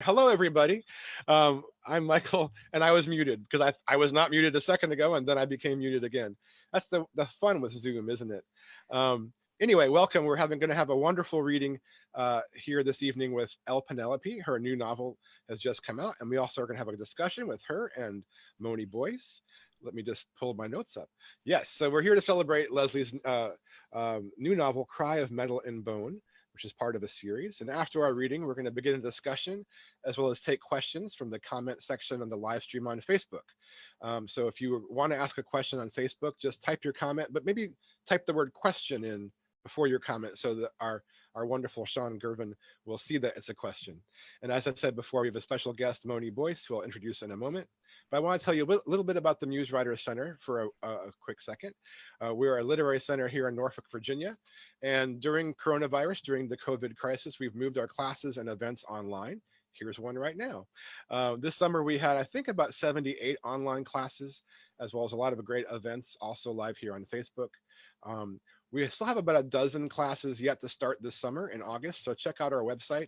Hello, everybody. I'm Michael, and I was muted because I was not muted a second ago, and then I became muted again. That's the fun with Zoom, isn't it? Anyway, welcome. We're going to have a wonderful reading here this evening with L Penelope. Her new novel has just come out, and we also are going to have a discussion with her and Moni Boyce. Let me just pull my notes up. Yes, so we're here to celebrate Leslie's new novel, Cry of Metal and Bone, which is part of a series. And after our reading, we're going to begin a discussion as well as take questions from the comment section on the live stream on Facebook. So if you want to ask a question on Facebook, just type your comment, but maybe type the word question in before your comment so that our wonderful Sean Gervin will see that it's a question. And as I said before, we have a special guest, Moni Boyce, who I'll introduce in a moment. But I want to tell you a little bit about the Muse Writers Center for a quick second. We're a literary center here in Norfolk, Virginia. And during coronavirus, during the COVID crisis, we've moved our classes and events online. Here's one right now. This summer, we had, I think, about 78 online classes, as well as a lot of great events also live here on Facebook. We still have about a dozen classes yet to start this summer in August, so check out our website,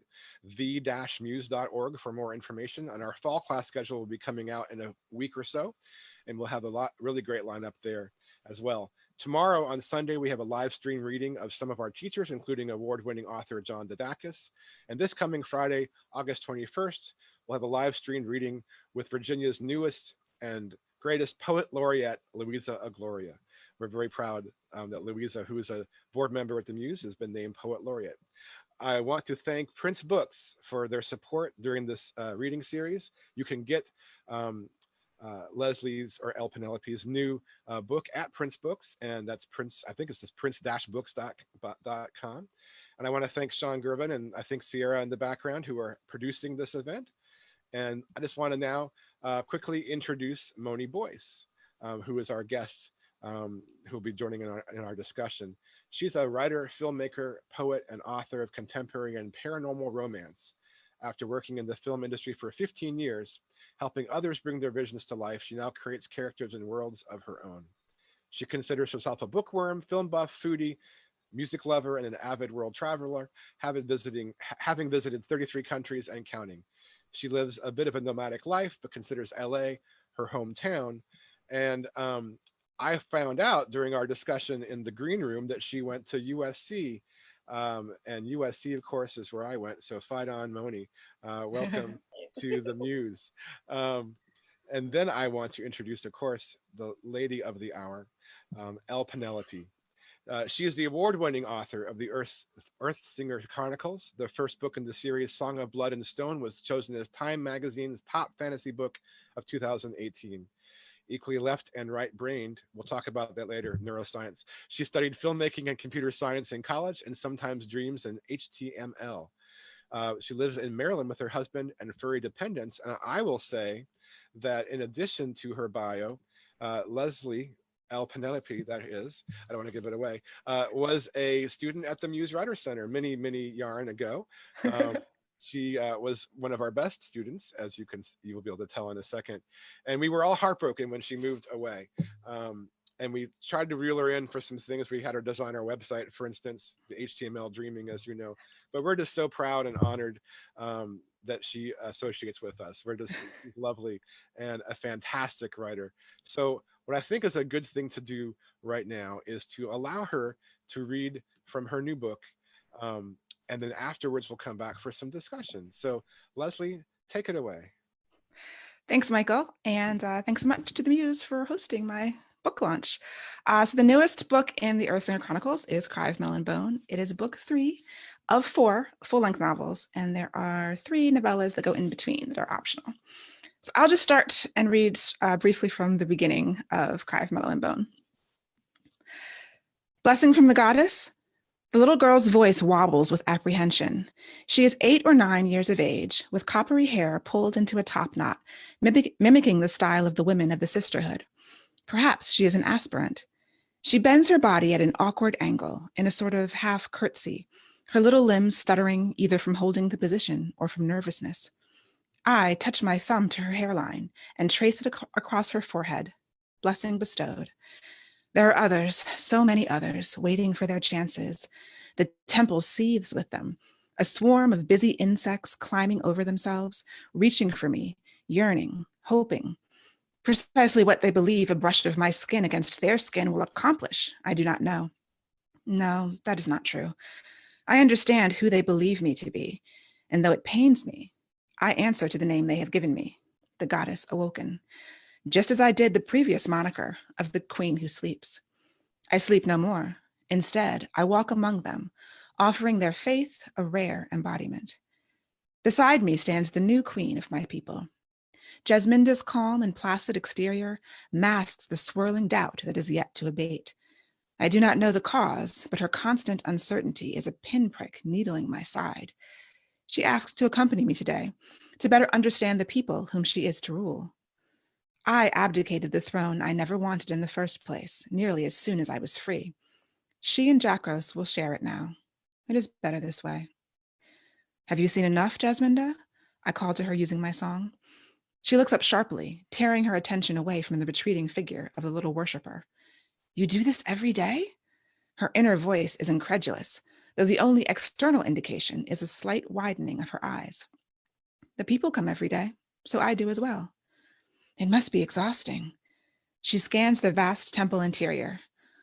the-muse.org, for more information. And our fall class schedule will be coming out in a week or so, and we'll have a really great lineup there as well. Tomorrow on Sunday, we have a live stream reading of some of our teachers, including award-winning author John Didakis. And this coming Friday, August 21st, we'll have a live stream reading with Virginia's newest and greatest poet laureate, Louisa Agloria. We're very proud that Louisa, who is a board member at the Muse, has been named Poet Laureate. I want to thank Prince Books for their support during this reading series. You can get Leslie's or L Penelope's new book at Prince Books, and that's Prince, I think it's this prince-books.com. And I want to thank Sean Gervin and I think Kyara in the background who are producing this event. And I just want to now quickly introduce Moni Boyce, who is our guest, who will be joining in our discussion. She's a writer, filmmaker, poet, and author of contemporary and paranormal romance. After working in the film industry for 15 years, helping others bring their visions to life, she now creates characters and worlds of her own. She considers herself a bookworm, film buff, foodie, music lover, and an avid world traveler, having visited 33 countries and counting. She lives a bit of a nomadic life, but considers LA her hometown. And I found out during our discussion in the green room that she went to USC, and USC, of course, is where I went. So fight on, Moni. Welcome to the Muse. And then I want to introduce, of course, the lady of the hour, L Penelope. She is the award-winning author of the Earthsinger Chronicles. The first book in the series, Song of Blood and Stone, was chosen as Time Magazine's top fantasy book of 2018. Equally left and right-brained, we'll talk about that later, neuroscience. She studied filmmaking and computer science in college and sometimes dreams in HTML. She lives in Maryland with her husband and furry dependents. And I will say that in addition to her bio, Leslie, L Penelope, that is, I don't want to give it away, was a student at the Muse Writers Center many yarn ago. She was one of our best students, as you will be able to tell in a second. And we were all heartbroken when she moved away. And we tried to reel her in for some things. We had her design our website, for instance, the HTML Dreaming, as you know. But we're just so proud and honored that she associates with us. She's lovely and a fantastic writer. So what I think is a good thing to do right now is to allow her to read from her new book. And then afterwards, we'll come back for some discussion. So Leslie, take it away. Thanks, Michael. And thanks so much to the Muse for hosting my book launch. So the newest book in the Earthsinger Chronicles is Cry of Melon Bone. It is book 3 of 4 full-length novels, and there are 3 novellas that go in between that are optional. So I'll just start and read briefly from the beginning of Cry of Melon Bone. Blessing from the goddess. The little girl's voice wobbles with apprehension. She is 8 or 9 years of age, with coppery hair pulled into a top knot, mimicking the style of the women of the sisterhood. Perhaps she is an aspirant. She bends her body at an awkward angle, in a sort of half curtsy, her little limbs stuttering either from holding the position or from nervousness. I touch my thumb to her hairline and trace it across her forehead. Blessing bestowed. There are others, so many others, waiting for their chances. The temple seethes with them, a swarm of busy insects climbing over themselves, reaching for me, yearning, hoping. Precisely what they believe a brush of my skin against their skin will accomplish, I do not know. No, that is not true. I understand who they believe me to be, and though it pains me, I answer to the name they have given me, the goddess awoken, just as I did the previous moniker of the queen who sleeps. I sleep no more. Instead, I walk among them, offering their faith a rare embodiment. Beside me stands the new queen of my people. Jasminda's calm and placid exterior masks the swirling doubt that is yet to abate. I do not know the cause, but her constant uncertainty is a pinprick needling my side. She asks to accompany me today, to better understand the people whom she is to rule. I abdicated the throne I never wanted in the first place, nearly as soon as I was free. She and Jackros will share it now. It is better this way. Have you seen enough, Jasminda? I call to her using my song. She looks up sharply, tearing her attention away from the retreating figure of the little worshiper. You do this every day? Her inner voice is incredulous, though the only external indication is a slight widening of her eyes. The people come every day, so I do as well. It must be exhausting. She scans the vast temple interior.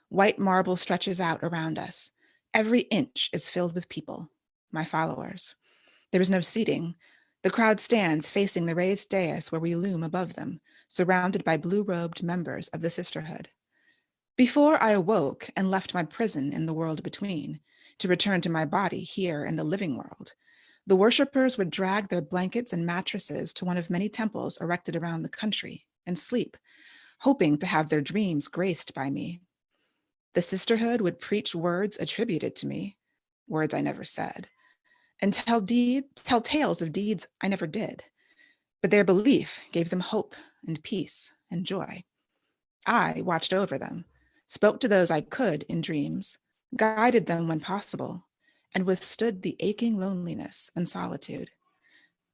White marble stretches out around us. Every inch is filled with people, my followers. There is no seating. The crowd stands facing the raised dais where we loom above them, surrounded by blue-robed members of the sisterhood. Before I awoke and left my prison in the world between, to return to my body here in the living world, the worshippers would drag their blankets and mattresses to one of many temples erected around the country and sleep, hoping to have their dreams graced by me. The sisterhood would preach words attributed to me, words I never said, and tell tales of deeds I never did. But their belief gave them hope and peace and joy. I watched over them, spoke to those I could in dreams, guided them when possible, and withstood the aching loneliness and solitude.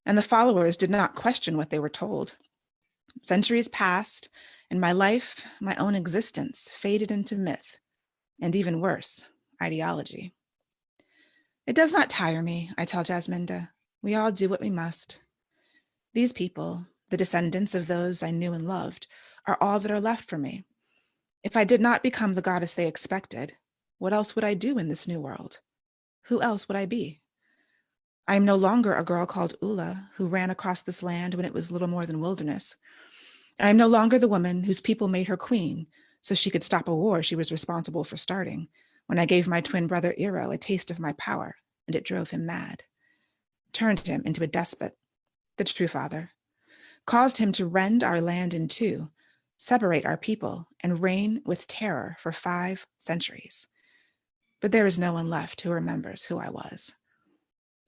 And the followers did not question what they were told. Centuries passed, and my life, my own existence, faded into myth, and even worse, ideology. It does not tire me, I tell Jasminda. We all do what we must. These people, the descendants of those I knew and loved, are all that are left for me. If I did not become the goddess they expected, what else would I do in this new world? Who else would I be? I am no longer a girl called Ula who ran across this land when it was little more than wilderness. I am no longer the woman whose people made her queen so she could stop a war she was responsible for starting when I gave my twin brother Iro a taste of my power and it drove him mad, turned him into a despot, the true father, caused him to rend our land in two, separate our people, and reign with terror for 5 centuries. But there is no one left who remembers who I was.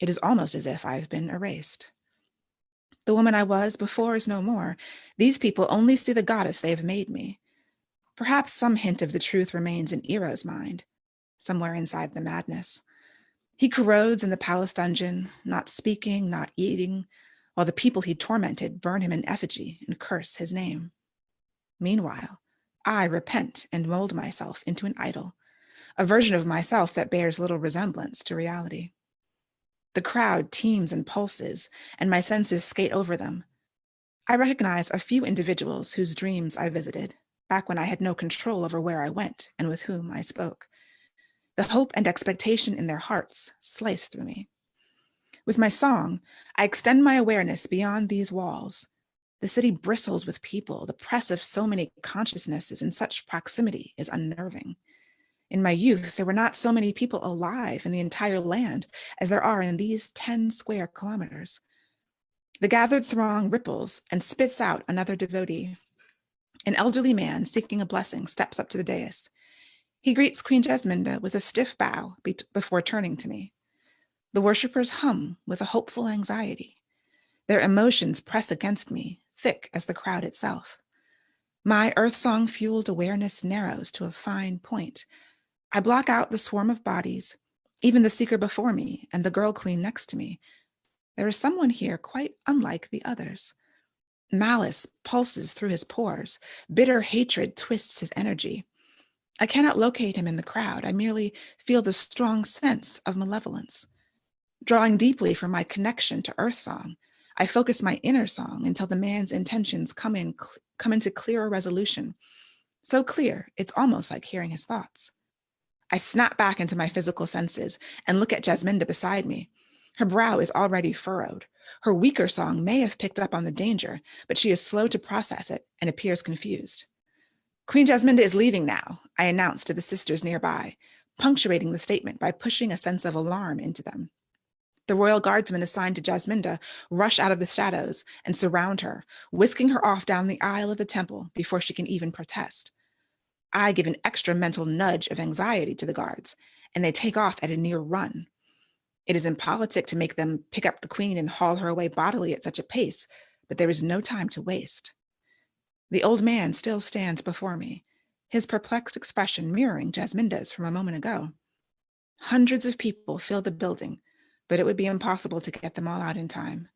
It is almost as if I have been erased. The woman I was before is no more. These people only see the goddess they have made me. Perhaps some hint of the truth remains in Iro's mind, somewhere inside the madness. He corrodes in the palace dungeon, not speaking, not eating, while the people he tormented burn him in effigy and curse his name. Meanwhile, I repent and mold myself into an idol, a version of myself that bears little resemblance to reality. The crowd teems and pulses, and my senses skate over them. I recognize a few individuals whose dreams I visited, back when I had no control over where I went and with whom I spoke. The hope and expectation in their hearts slice through me. With my song, I extend my awareness beyond these walls. The city bristles with people. The press of so many consciousnesses in such proximity is unnerving. In my youth, there were not so many people alive in the entire land as there are in these 10 square kilometers. The gathered throng ripples and spits out another devotee. An elderly man seeking a blessing steps up to the dais. He greets Queen Jasminda with a stiff bow before turning to me. The worshippers hum with a hopeful anxiety. Their emotions press against me, thick as the crowd itself. My earth song-fueled awareness narrows to a fine point. I block out the swarm of bodies, even the seeker before me and the girl queen next to me. There is someone here quite unlike the others. Malice pulses through his pores. Bitter hatred twists his energy. I cannot locate him in the crowd. I merely feel the strong sense of malevolence. Drawing deeply from my connection to Earth Song, I focus my inner song until the man's intentions come into clearer resolution. So clear, it's almost like hearing his thoughts. I snap back into my physical senses and look at Jasminda beside me. Her brow is already furrowed. Her weaker song may have picked up on the danger, but she is slow to process it and appears confused. Queen Jasminda is leaving now, I announce to the sisters nearby, punctuating the statement by pushing a sense of alarm into them. The royal guardsmen assigned to Jasminda rush out of the shadows and surround her, whisking her off down the aisle of the temple before she can even protest. I give an extra mental nudge of anxiety to the guards, and they take off at a near run. It is impolitic to make them pick up the queen and haul her away bodily at such a pace, but there is no time to waste. The old man still stands before me, his perplexed expression mirroring Jasminda's from a moment ago. Hundreds of people fill the building, but it would be impossible to get them all out in time.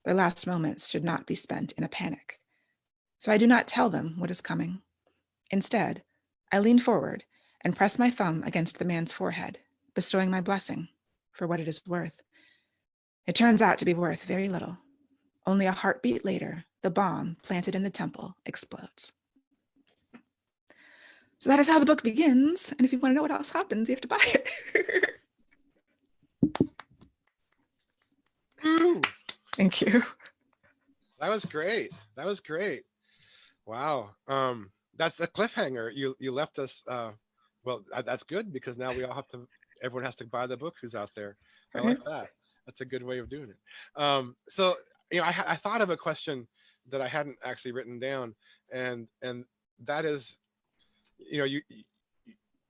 Their last moments should not be spent in a panic. So I do not tell them what is coming. Instead, I lean forward and press my thumb against the man's forehead, bestowing my blessing for what it is worth. It turns out to be worth very little. Only a heartbeat later, the bomb planted in the temple explodes. So that is how the book begins. And if you want to know what else happens, you have to buy it. Ooh. Thank you. That was great. That was great. Wow. That's the cliffhanger. You left us. Well, that's good because now we all have to. Everyone has to buy the book who's out there. I like that. That's a good way of doing it. So I thought of a question that I hadn't actually written down, and that is, you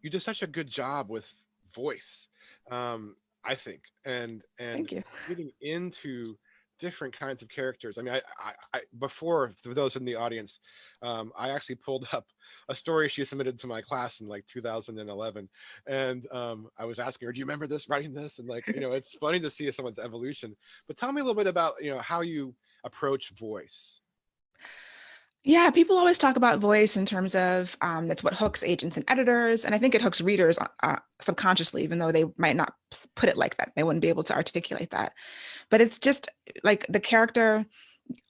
did such a good job with voice. I think, and Thank you. getting into different kinds of characters. I mean, I before, for those in the audience, I actually pulled up a story she submitted to my class in like 2011, and I was asking her, "Do you remember writing this?" And it's funny to see someone's evolution. But tell me a little bit about how you approach voice. Yeah, people always talk about voice in terms of that's what hooks agents and editors. And I think it hooks readers subconsciously, even though they might not put it like that. They wouldn't be able to articulate that. But it's just like the character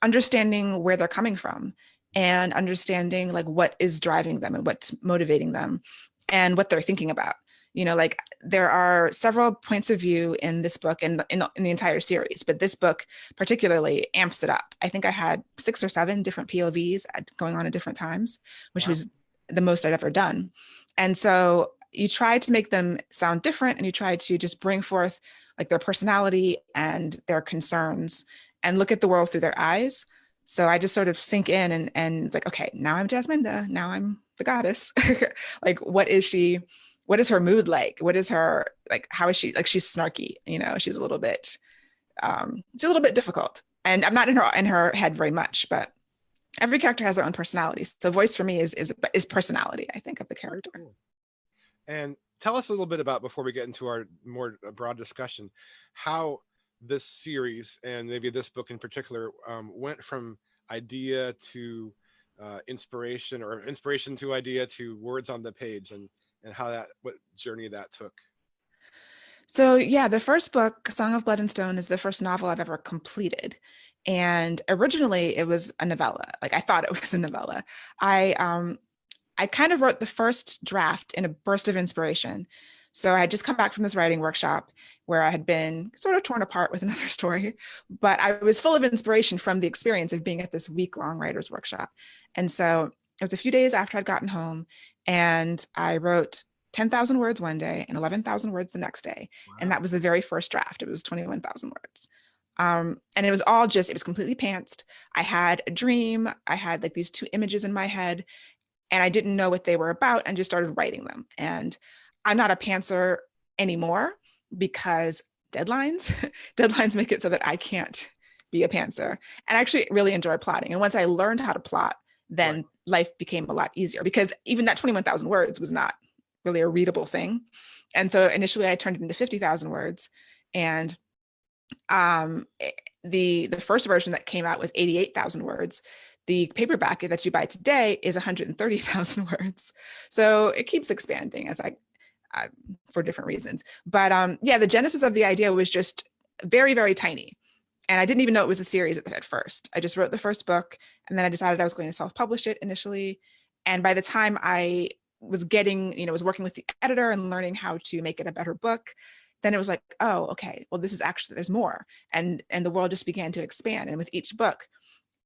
understanding where they're coming from and understanding like what is driving them and what's motivating them and what they're thinking about. Like there are several points of view in this book and in the entire series, but this book particularly amps it up. I think I had 6 or 7 different POVs going on at different times, which was the most I'd ever done. And so you try to make them sound different and you try to just bring forth like their personality and their concerns and look at the world through their eyes. So I just sort of sink in and it's like, okay, now I'm Jasminda, now I'm the goddess. Like, what is she? What is her mood like? What is her, like, how is she? Like, she's snarky, she's a little bit difficult. And I'm not in her head very much, but every character has their own personality. So voice for me is personality, I think, of the character. Cool. And tell us a little bit about, before we get into our more broad discussion, how this series and maybe this book in particular went from idea to inspiration, or inspiration to idea to words on the page, and how what journey that took. So yeah, the first book, Song of Blood and Stone, is the first novel I've ever completed. And originally it was a novella. Like I thought it was a novella. I kind of wrote the first draft in a burst of inspiration. So I had just come back from this writing workshop where I had been sort of torn apart with another story, but I was full of inspiration from the experience of being at this week-long writer's workshop. And so it was a few days after I'd gotten home, and I wrote 10,000 words one day and 11,000 words the next day. Wow. And that was the very first draft. It was 21,000 words. And it was it was completely pantsed. I had a dream. I had like these 2 images in my head, and I didn't know what they were about and just started writing them. And I'm not a pantser anymore because deadlines make it so that I can't be a pantser. And I actually really enjoy plotting. And once I learned how to plot, then life became a lot easier, because even that 21,000 words was not really a readable thing. And so initially I turned it into 50,000 words. And the first version that came out was 88,000 words. The paperback that you buy today is 130,000 words. So it keeps expanding as I for different reasons. But yeah, the genesis of the idea was just very, very tiny. And I didn't even know it was a series at first. I just wrote the first book, and then I decided I was going to self-publish it initially. And by the time I was getting, was working with the editor and learning how to make it a better book, then it was like, oh, okay, well, this is actually, there's more. And the world just began to expand. And with each book,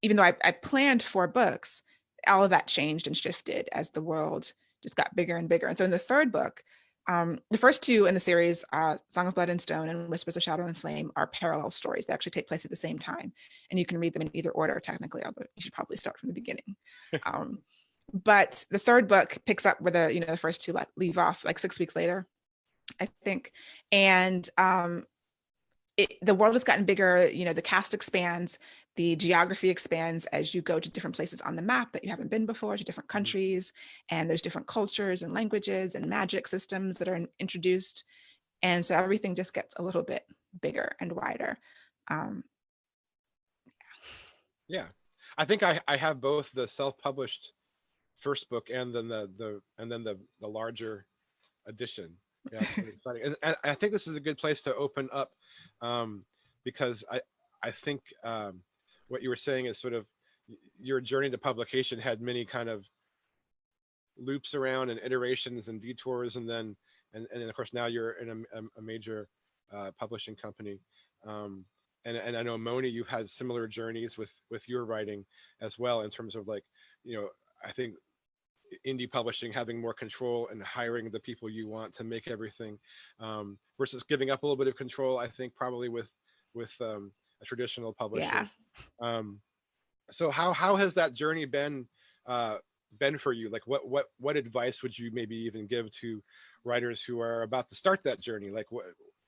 even though I planned 4 books, all of that changed and shifted as the world just got bigger and bigger. And so in the third book, the first 2 in the series, Song of Blood and Stone and Whispers of Shadow and Flame, are parallel stories. They actually take place at the same time. And you can read them in either order, technically, although you should probably start from the beginning. But the third book picks up where the first 2 leave off, like 6 weeks later, I think. And the world has gotten bigger, the cast expands, the geography expands as you go to different places on the map that you haven't been before, to different countries, and there's different cultures and languages and magic systems that are introduced. And so everything just gets a little bit bigger and wider. Yeah, I think I have both the self-published first book and then the larger edition. Yeah, it's pretty exciting. And I think this is a good place to open up, because I think what you were saying is sort of your journey to publication had many kind of loops around and iterations and detours, and then of course now you're in a major publishing company. And I know, Moni, you've had similar journeys with your writing as well, in terms of, like, I think indie publishing having more control and hiring the people you want to make everything, versus giving up a little bit of control, I think, probably with a traditional publisher. Yeah. So how has that journey been for you? Like, what advice would you maybe even give to writers who are about to start that journey? Like, what,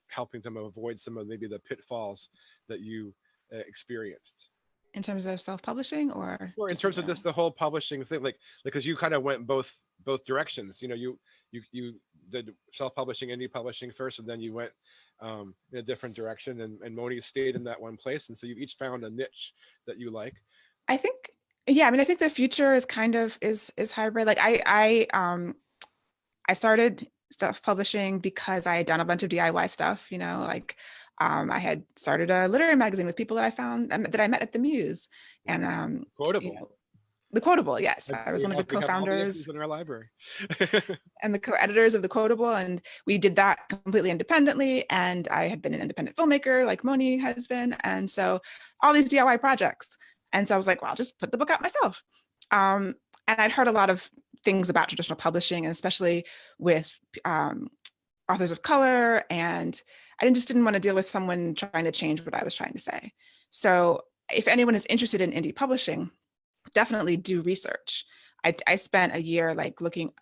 helping them avoid some of maybe the pitfalls that you experienced? In terms of self-publishing, or in terms of just the whole publishing thing, like, because you kind of went both directions. You did self-publishing, indie publishing first, and then you went in a different direction, and Moni stayed in that one place, and so you each found a niche that you like. I think, yeah, I think the future is kind of is hybrid. Like, I started self-publishing because I had done a bunch of DIY stuff, I had started a literary magazine with people that I found, that I met at the Muse, and Quotable. The Quotable, yes. I was one of the co-founders in our library. and the co-editors of the Quotable, and we did that completely independently. And I had been an independent filmmaker, like Moni has been, and so all these DIY projects. And so I was like, well, I'll just put the book out myself. And I'd heard a lot of things about traditional publishing, and especially with authors of color, and I just didn't want to deal with someone trying to change what I was trying to say. So if anyone is interested in indie publishing, definitely do research. I spent a year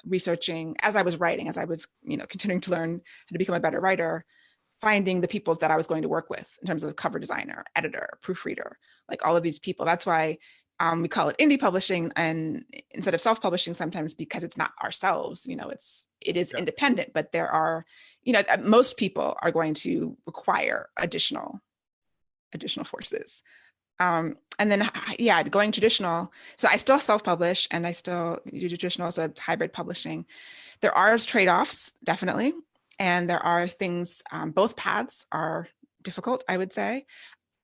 researching as I was writing, as I was continuing to learn how to become a better writer, finding the people that I was going to work with in terms of cover designer, editor, proofreader, like all of these people. That's why we call it indie publishing, and instead of self-publishing sometimes, because it's not ourselves, it is independent, but there are, most people are going to require additional forces. And then, going traditional. So I still self-publish and I still do traditional, so it's hybrid publishing. There are trade-offs, definitely. And there are things, both paths are difficult, I would say.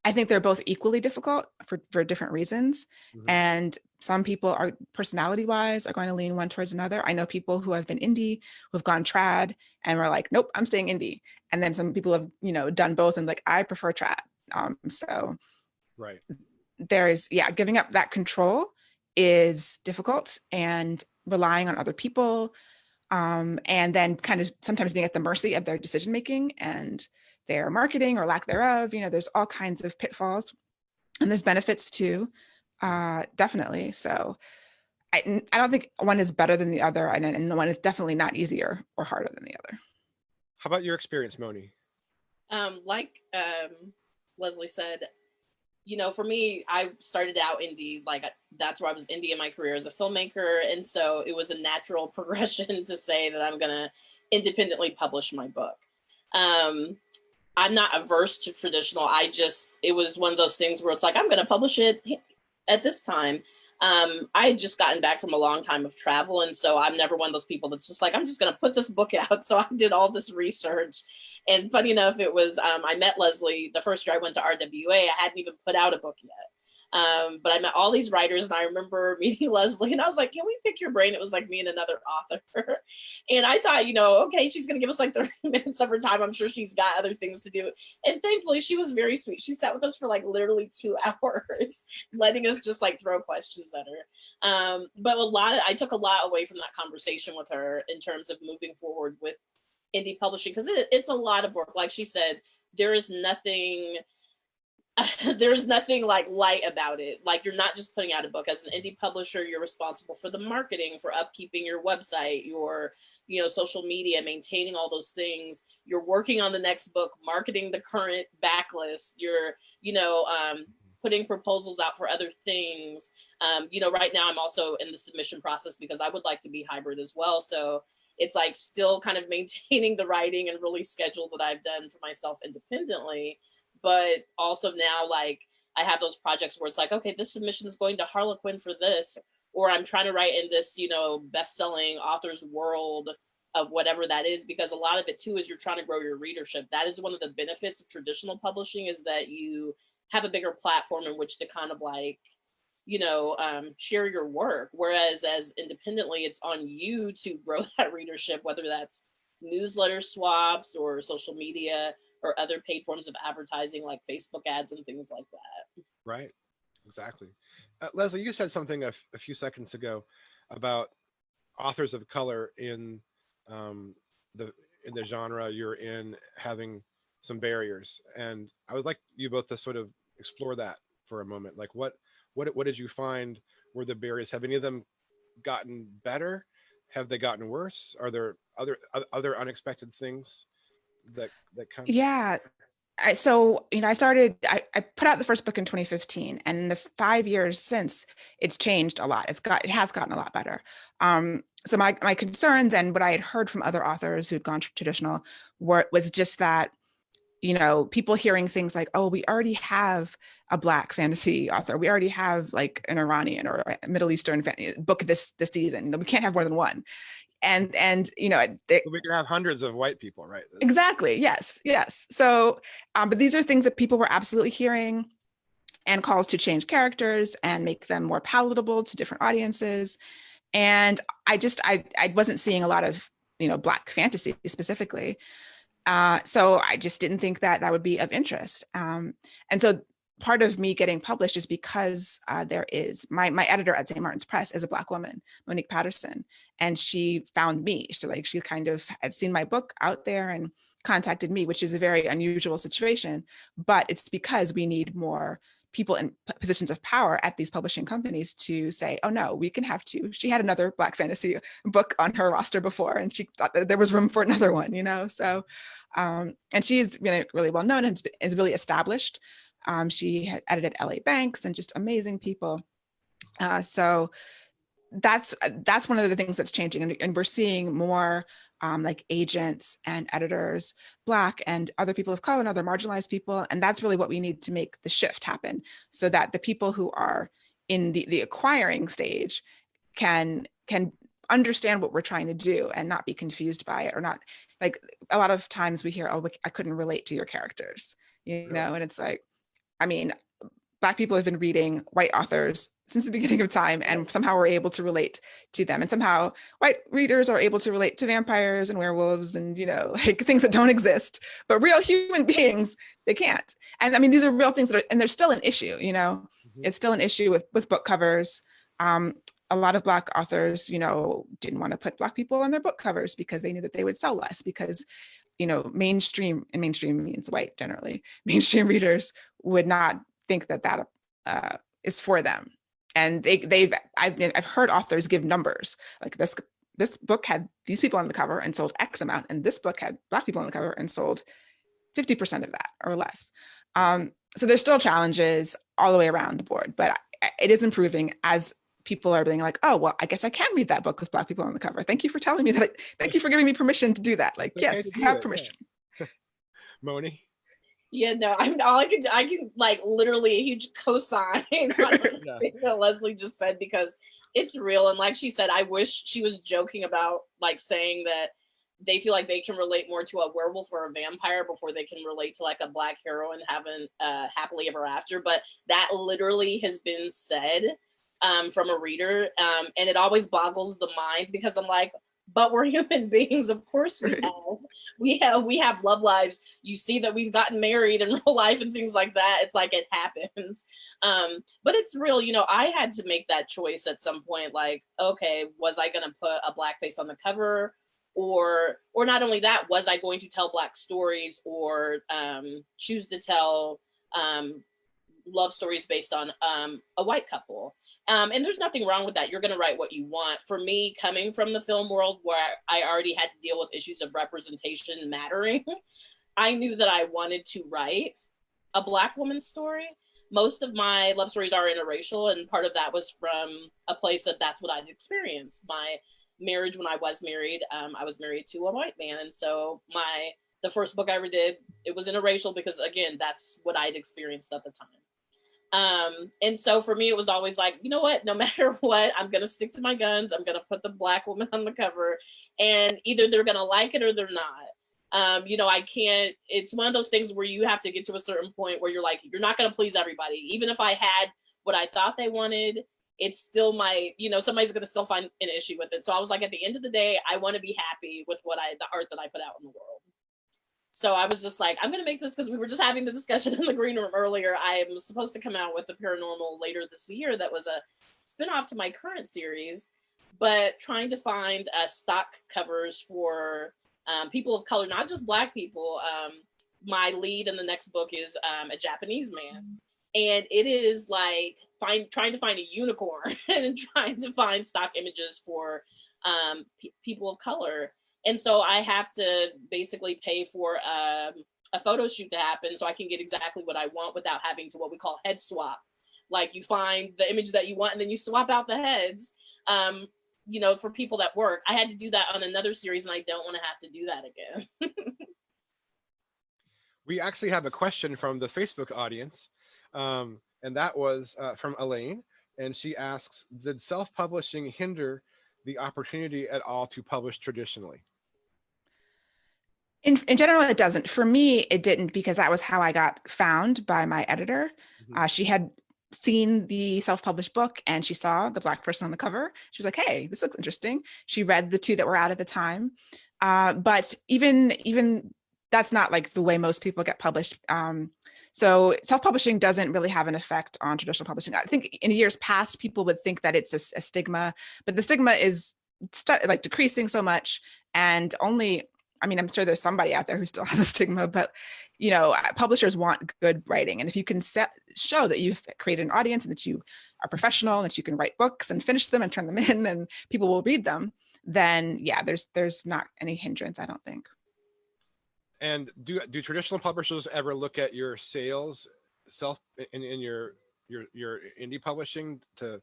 I think they're both equally difficult for different reasons. Mm-hmm. And some people are, personality-wise, are going to lean one towards another. I know people who have been indie, who have gone trad, and were like, nope, I'm staying indie. And then some people have, done both and like, I prefer trad. So right. There's, giving up that control is difficult, and relying on other people, and then kind of sometimes being at the mercy of their decision-making and their marketing or lack thereof. There's all kinds of pitfalls, and there's benefits too, definitely. So I don't think one is better than the other, and one is definitely not easier or harder than the other. How about your experience, Moni? Like Leslie said, for me, I started out indie, that's where I was indie in my career as a filmmaker. And so it was a natural progression to say that I'm going to independently publish my book. I'm not averse to traditional. It was one of those things where it's like, I'm going to publish it at this time. I had just gotten back from a long time of travel. And so I'm never one of those people that's just like, I'm just going to put this book out. So I did all this research. And funny enough, it was, I met Leslie the first year I went to RWA. I hadn't even put out a book yet. But I met all these writers, and I remember meeting Leslie, and I was like, can we pick your brain? It was like me and another author. And I thought, okay, she's going to give us like 30 minutes of her time. I'm sure she's got other things to do. And thankfully, she was very sweet. She sat with us for like literally 2 hours, letting us just like throw questions at her. But I took a lot away from that conversation with her in terms of moving forward with indie publishing, because it's a lot of work. Like she said, there's nothing like light about it. Like, you're not just putting out a book. As an indie publisher, you're responsible for the marketing, for upkeeping your website, your social media, maintaining all those things. You're working on the next book, marketing the current backlist. You're putting proposals out for other things. Right now I'm also in the submission process because I would like to be hybrid as well. So it's like still kind of maintaining the writing and really schedule that I've done for myself independently. But also now, like, I have those projects where it's like, okay, this submission is going to Harlequin for this, or I'm trying to write in this, best-selling author's world of whatever that is, because a lot of it too is you're trying to grow your readership. That is one of the benefits of traditional publishing, is that you have a bigger platform in which to kind of like, share your work. Whereas as independently, it's on you to grow that readership, whether that's newsletter swaps or social media or other paid forms of advertising like Facebook ads and things like that. Right, exactly. Leslie, you said something a few seconds ago about authors of color in the genre you're in having some barriers, and I would like you both to sort of explore that for a moment. Like, what did you find were the barriers? Have any of them gotten better? Have they gotten worse? Are there other unexpected things that come? Yeah. I put out the first book in 2015, and in the 5 years since, it's changed a lot. It has gotten a lot better. So my concerns and what I had heard from other authors who'd gone traditional was just that, people hearing things like, oh, we already have a Black fantasy author. We already have like an Iranian or a Middle Eastern book this season. We can't have more than one. And we can have hundreds of white people, right? Exactly. Yes. So, but these are things that people were absolutely hearing, and calls to change characters and make them more palatable to different audiences. And I wasn't seeing a lot of, Black fantasy specifically. So I just didn't think that would be of interest. And so part of me getting published is because there is my editor at St. Martin's Press is a Black woman, Monique Patterson, and she found me. She kind of had seen my book out there and contacted me, which is a very unusual situation, but it's because we need more people in positions of power at these publishing companies to say, oh no, we can have two. She had another Black fantasy book on her roster before, and she thought that there was room for another one, So, and she is really, really well known and is really established. She had edited LA Banks and just amazing people. So that's one of the things that's changing. And we're seeing more like agents and editors, Black and other people of color and other marginalized people. And that's really what we need to make the shift happen, so that the people who are in the acquiring stage can understand what we're trying to do and not be confused by it, or not, like, a lot of times we hear, oh, I couldn't relate to your characters, and it's like, I mean, Black people have been reading white authors since the beginning of time, and somehow we're able to relate to them. And somehow white readers are able to relate to vampires and werewolves and, like things that don't exist, but real human beings, they can't. And I mean, these are real things and there's still an issue, Mm-hmm. It's still an issue with book covers. A lot of Black authors, didn't want to put Black people on their book covers because they knew that they would sell less, because mainstream means white generally, mainstream readers would not think that is for them. And I've heard authors give numbers, like this book had these people on the cover and sold X amount, and this book had Black people on the cover and sold 50% of that or less. So there's still challenges all the way around the board, but it is improving as people are being like, oh, well, I guess I can read that book with Black people on the cover. Thank you for telling me that. Thank you for giving me permission to do that. Like, yes, you have permission. Yeah. Moni? Yeah, no, I can like literally a huge cosign on everything that Leslie just said, because it's real. And like she said, I wish she was joking about like saying that they feel like they can relate more to a werewolf or a vampire before they can relate to like a Black heroine having happily ever after. But that literally has been said from a reader, and it always boggles the mind, because I'm like, but we're human beings. Of course we have love lives. You see that we've gotten married in real life and things like that. It's like it happens. But it's real. You know, I had to make that choice at some point. Like, okay, was I going to put a Black face on the cover? Or not only that, was I going to tell Black stories, or choose to tell love stories based on a white couple? And there's nothing wrong with that. You're going to write what you want. For me, coming from the film world where I already had to deal with issues of representation mattering, I knew that I wanted to write a Black woman's story. Most of my love stories are interracial, and part of that was from a place that that's what I'd experienced. My marriage, when I was married to a white man, and so the first book I ever did, it was interracial, because again, that's what I'd experienced at the time. And so for me, it was always like, you know what, no matter what, I'm gonna stick to my guns. I'm gonna put the Black woman on the cover, and either they're gonna like it or they're not. You know, I can't, it's one of those things where you have to get to a certain point where you're like, you're not gonna please everybody. Even if I had what I thought they wanted, it's still somebody's going to still find an issue with it. So I was like, at the end of the day, I want to be happy with the art that I put out in the world. So I was just like, I'm going to make this, because we were just having the discussion in the green room earlier. I am supposed to come out with the paranormal later this year. That was a spinoff to my current series, but trying to find stock covers for people of color, not just Black people. My lead in the next book is a Japanese man. And it is like trying to find a unicorn and trying to find stock images for people of color. And so I have to basically pay for a photo shoot to happen so I can get exactly what I want without having to what we call head swap. Like, you find the image that you want and then you swap out the heads, you know, for people that work. I had to do that on another series, and I don't want to have to do that again. We actually have a question from the Facebook audience. And that was from Elaine, and she asks, did self-publishing hinder the opportunity at all to publish traditionally? In general, it doesn't. For me, it didn't, because that was how I got found by my editor. Mm-hmm. She had seen the self-published book, and she saw the Black person on the cover. She was like, hey, this looks interesting. She read the two that were out at the time. But even that's not like the way most people get published. So self-publishing doesn't really have an effect on traditional publishing. I think in years past, people would think that it's a stigma, but the stigma is like decreasing so much. And only, I mean, I'm sure there's somebody out there who still has a stigma, but you know, publishers want good writing. And if you can show that you've created an audience and that you are professional and that you can write books and finish them and turn them in and people will read them, then yeah, there's not any hindrance, I don't think. And do traditional publishers ever look at your sales in your indie publishing to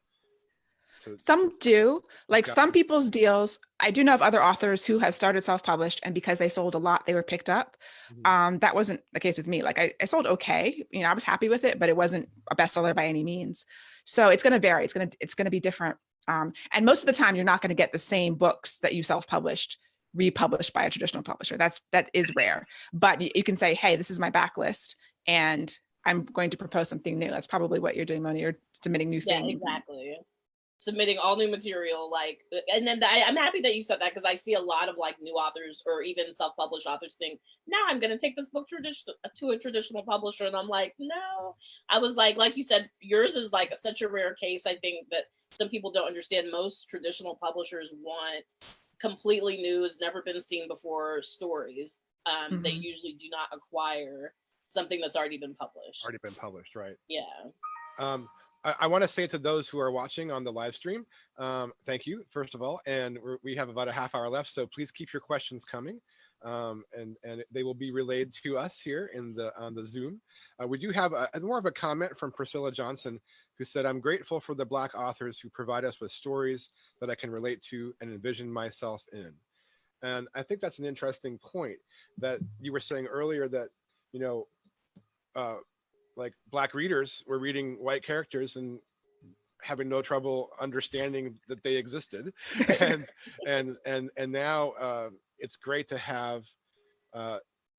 some do, like some people's deals. I do know of other authors who have started self-published, and because they sold a lot, they were picked up. Mm-hmm. That wasn't the case with me. Like I sold okay, you know, I was happy with it, but it wasn't a bestseller by any means. So it's going to vary. It's going to be different. And most of the time, you're not going to get the same books that you self-published republished by a traditional publisher. That is rare. But you can say, hey, this is my backlist, and I'm going to propose something new. That's probably what you're doing, Moni. You're submitting new things. Yeah, exactly. Submitting all new material, like, and then I'm happy that you said that, because I see a lot of like new authors or even self-published authors think, now I'm going to take this book to a traditional publisher, and I'm like, no. I was like you said, yours is like such a rare case. I think that some people don't understand. Most traditional publishers want completely new, has never been seen before stories. They usually do not acquire something that's already been published. Right? Yeah. I want to say to those who are watching on the live stream, thank you, first of all. And we have about a half hour left, so please keep your questions coming. And they will be relayed to us here on the Zoom. We do have more of a comment from Priscilla Johnson, who said, I'm grateful for the Black authors who provide us with stories that I can relate to and envision myself in. And I think that's an interesting point that you were saying earlier, that, you know, like Black readers were reading white characters and having no trouble understanding that they existed, and now it's great to have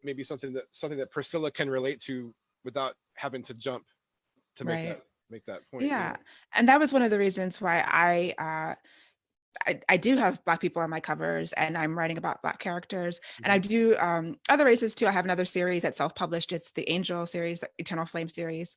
maybe something that Priscilla can relate to without having to jump to Right. make that point. Yeah. And that was one of the reasons why I do have Black people on my covers, and I'm writing about Black characters. Mm-hmm. And I do other races too. I have another series that's self-published. It's the Angel series, the Eternal Flame series.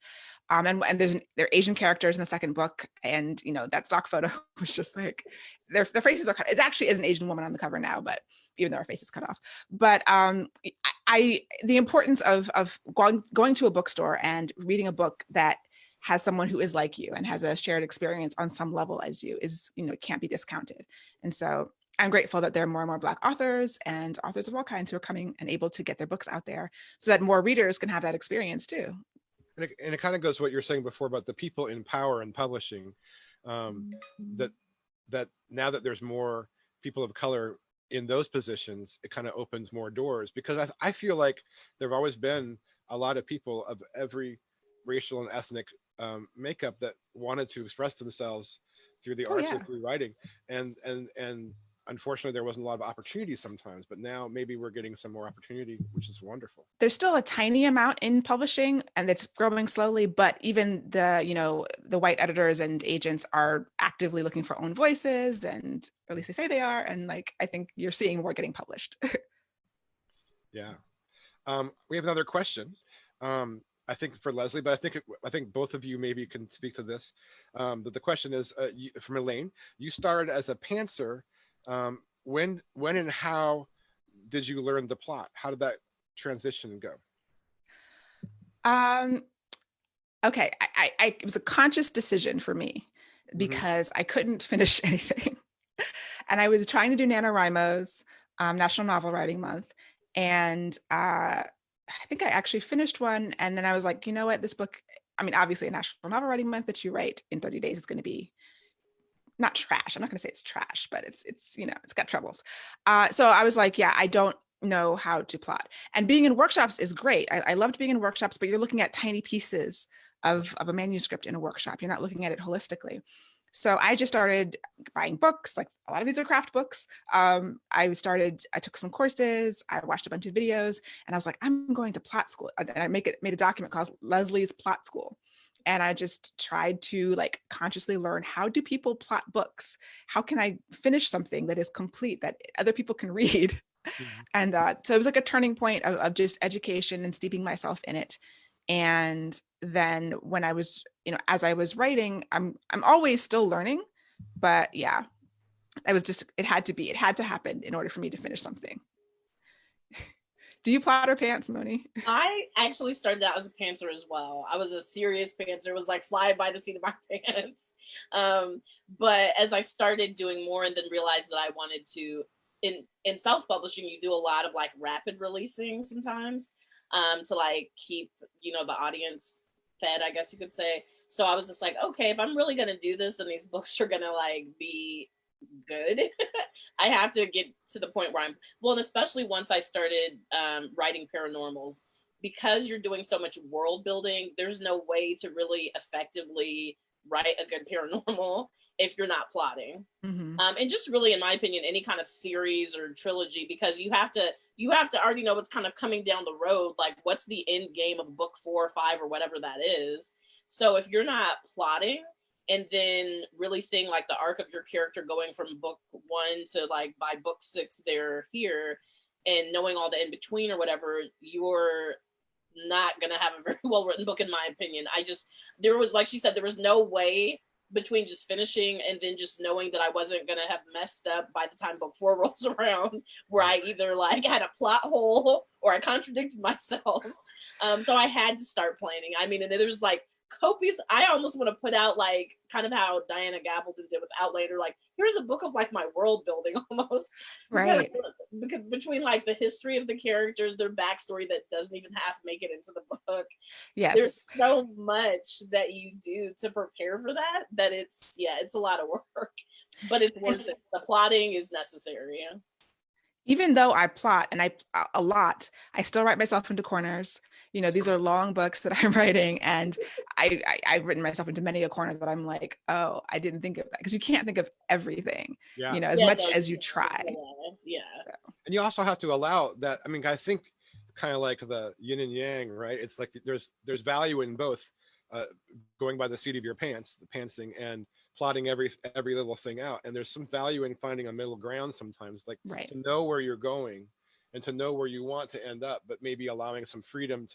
And there are Asian characters in the second book. And, you know, that stock photo was just like, their faces are cut. It actually is an Asian woman on the cover now, but even though her face is cut off. But the importance of going to a bookstore and reading a book that has someone who is like you and has a shared experience on some level as you is, you know, it can't be discounted. And so I'm grateful that there are more and more Black authors and authors of all kinds who are coming and able to get their books out there so that more readers can have that experience too. And it kind of goes to what you were saying before about the people in power in publishing, that now that there's more people of color in those positions, it kind of opens more doors, because I feel like there have always been a lot of people of every racial and ethnic makeup that wanted to express themselves through the arts or through writing, and unfortunately there wasn't a lot of opportunity sometimes, but now maybe we're getting some more opportunity, which is wonderful. There's still a tiny amount in publishing, and it's growing slowly, but even the white editors and agents are actively looking for own voices, and or at least they say they are, and like I think you're seeing more getting published. Yeah. We have another question. I think for Leslie, but I think both of you maybe can speak to this. But the question is from Elaine. You started as a pantser. When and how did you learn the plot? How did that transition go? Okay, it was a conscious decision for me because I couldn't finish anything, and I was trying to do NaNoWriMo's National Novel Writing Month, and I think I actually finished one, and then I was like, you know what, this book, I mean, obviously a National Novel Writing Month that you write in 30 days is going to be not trash. I'm not going to say it's trash, but it's you know, it's got troubles. So I was like, yeah, I don't know how to plot. And being in workshops is great. I loved being in workshops, but you're looking at tiny pieces of a manuscript in a workshop. You're not looking at it holistically. So I just started buying books, like a lot of these are craft books. I took some courses, I watched a bunch of videos, and I was like, I'm going to plot school. And I made a document called Leslie's Plot School. And I just tried to like consciously learn, how do people plot books? How can I finish something that is complete, that other people can read? And so it was like a turning point of just education and steeping myself in it. And then when I was, you know, as I was writing, I'm always still learning, but yeah, it had to happen in order for me to finish something. Do you plot or pants, Moni? I actually started out as a pantser as well. I was a serious pantser. It was like fly by the seat of my pants. But as I started doing more and then realized that I wanted to, in self-publishing, you do a lot of like rapid releasing sometimes to like keep, you know, the audience fed, I guess you could say. So I was just like, okay, if I'm really going to do this and these books are going to like be good, I have to get to the point where and especially once I started writing paranormals, because you're doing so much world building, there's no way to really effectively write a good paranormal if you're not plotting. And just really, in my opinion, any kind of series or trilogy, because you have to already know what's kind of coming down the road, like what's the end game of book 4 or 5 or whatever that is. So if you're not plotting and then really seeing like the arc of your character going from book 1 to like by book 6 they're here, and knowing all the in between or whatever, you're not gonna have a very well written book, in my opinion. There was, like she said, there was no way between just finishing and then just knowing that I wasn't gonna have messed up by the time book 4 rolls around, where I either like had a plot hole or I contradicted myself. So I had to start planning. I mean, and there's like copious, I almost want to put out like kind of how Diana Gabaldon did with Outlander, like here's a book of like my world building almost, right? Because between like the history of the characters, their backstory that doesn't even half make it into the book. Yes, there's so much that you do to prepare for that it's a lot of work, but it's worth it. The plotting is necessary. Even though I plot and a lot, I still write myself into corners. You know, these are long books that I'm writing, and I've written myself into many a corner that I'm like, oh, I didn't think of that, because you can't think of everything, Yeah. you know, as Yeah, much no, as you try. yeah. So And you also have to allow that. I mean, I think kind of like the yin and yang, right? It's like there's value in both, uh, going by the seat of your pants, the pantsing, and plotting every little thing out. And there's some value in finding a middle ground sometimes, like right. to know where you're going and to know where you want to end up, but maybe allowing some freedom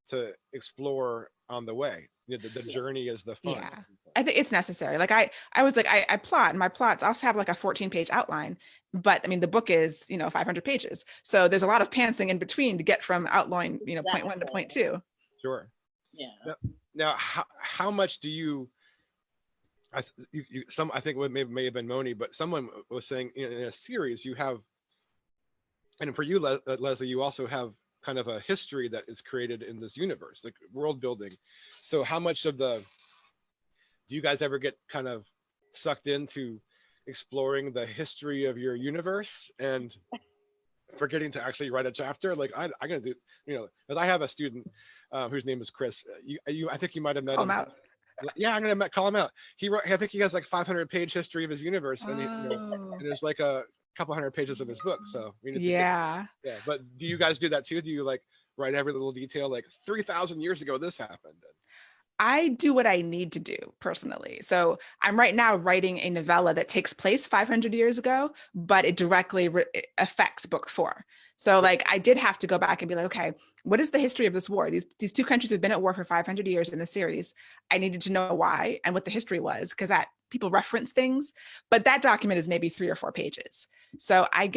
to explore on the way. You know, the journey is the fun. Yeah. I think it's necessary. Like I was like, I plot, and my plots also have like a 14-page outline, but I mean, the book is, you know, 500 pages. So there's a lot of pantsing in between to get from outline, you know, point one to point two. Sure. Yeah. Now how much do you, I think what may have been Moni, but someone was saying in a series you have, and for you, Leslie, you also have kind of a history that is created in this universe, like world building. So how much of the, do you guys ever get kind of sucked into exploring the history of your universe and forgetting to actually write a chapter? Like I'm gonna do, you know, because I have a student whose name is Chris. I think you might have met Call him. them out. Yeah, I'm gonna call him out. He wrote, I think he has like 500-page history of his universe, and, Oh. and there's like a couple hundred pages of his book. So we need to Yeah. yeah. But do you guys do that too? Do you like write every little detail, like 3,000 years ago this happened? I do what I need to do personally. So I'm right now writing a novella that takes place 500 years ago, but it directly affects book 4. So like I did have to go back and be like, okay, what is the history of this war? These two countries have been at war for 500 years in the series. I needed to know why and what the history was, because that people reference things, but that document is maybe 3 or 4 pages. So I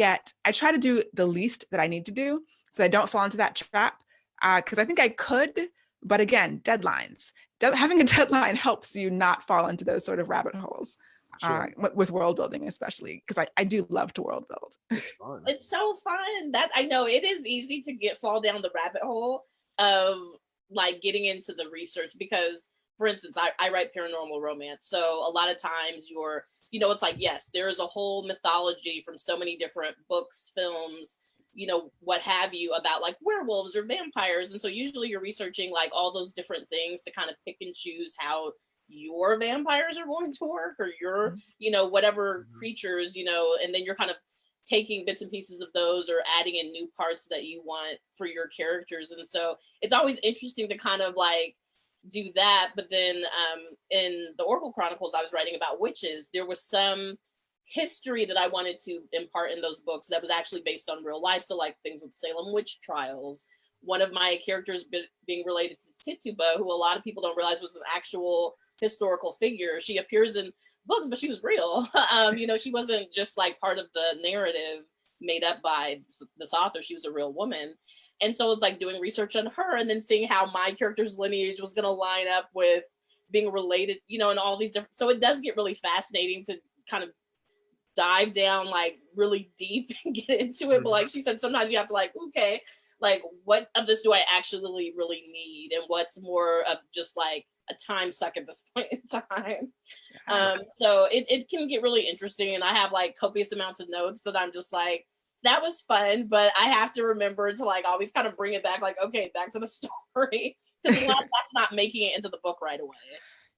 try to do the least that I need to do so I don't fall into that trap. Because I think I could, but again, deadlines. Having a deadline helps you not fall into those sort of rabbit holes. Sure. With world building, especially, because I do love to world build. It's fun. It's so fun. That I know it is easy to fall down the rabbit hole of like getting into the research, because for instance, I write paranormal romance. So a lot of times it's like, yes, there is a whole mythology from so many different books, films, what have you, about like werewolves or vampires. And so usually you're researching like all those different things to kind of pick and choose how your vampires are going to work, or your, whatever creatures, and then you're kind of taking bits and pieces of those or adding in new parts that you want for your characters. And so it's always interesting to kind of like do that. But then in the Oracle Chronicles I was writing about witches, there was some history that I wanted to impart in those books that was actually based on real life. So like things with Salem witch trials, one of my characters being related to Tituba, who a lot of people don't realize was an actual historical figure. She appears in books, but she was real. She wasn't just like part of the narrative made up by this author. She was a real woman. And so it's like doing research on her and then seeing how my character's lineage was going to line up with being related, and all these different, so it does get really fascinating to kind of dive down like really deep and get into it. But like she said, sometimes you have to like, okay, like what of this do I actually really need, and what's more of just like a time suck at this point in time. So it can get really interesting, and I have like copious amounts of notes that I'm just like, that was fun, but I have to remember to like always kind of bring it back, like, okay, back to the story, because a lot of that's not making it into the book right away.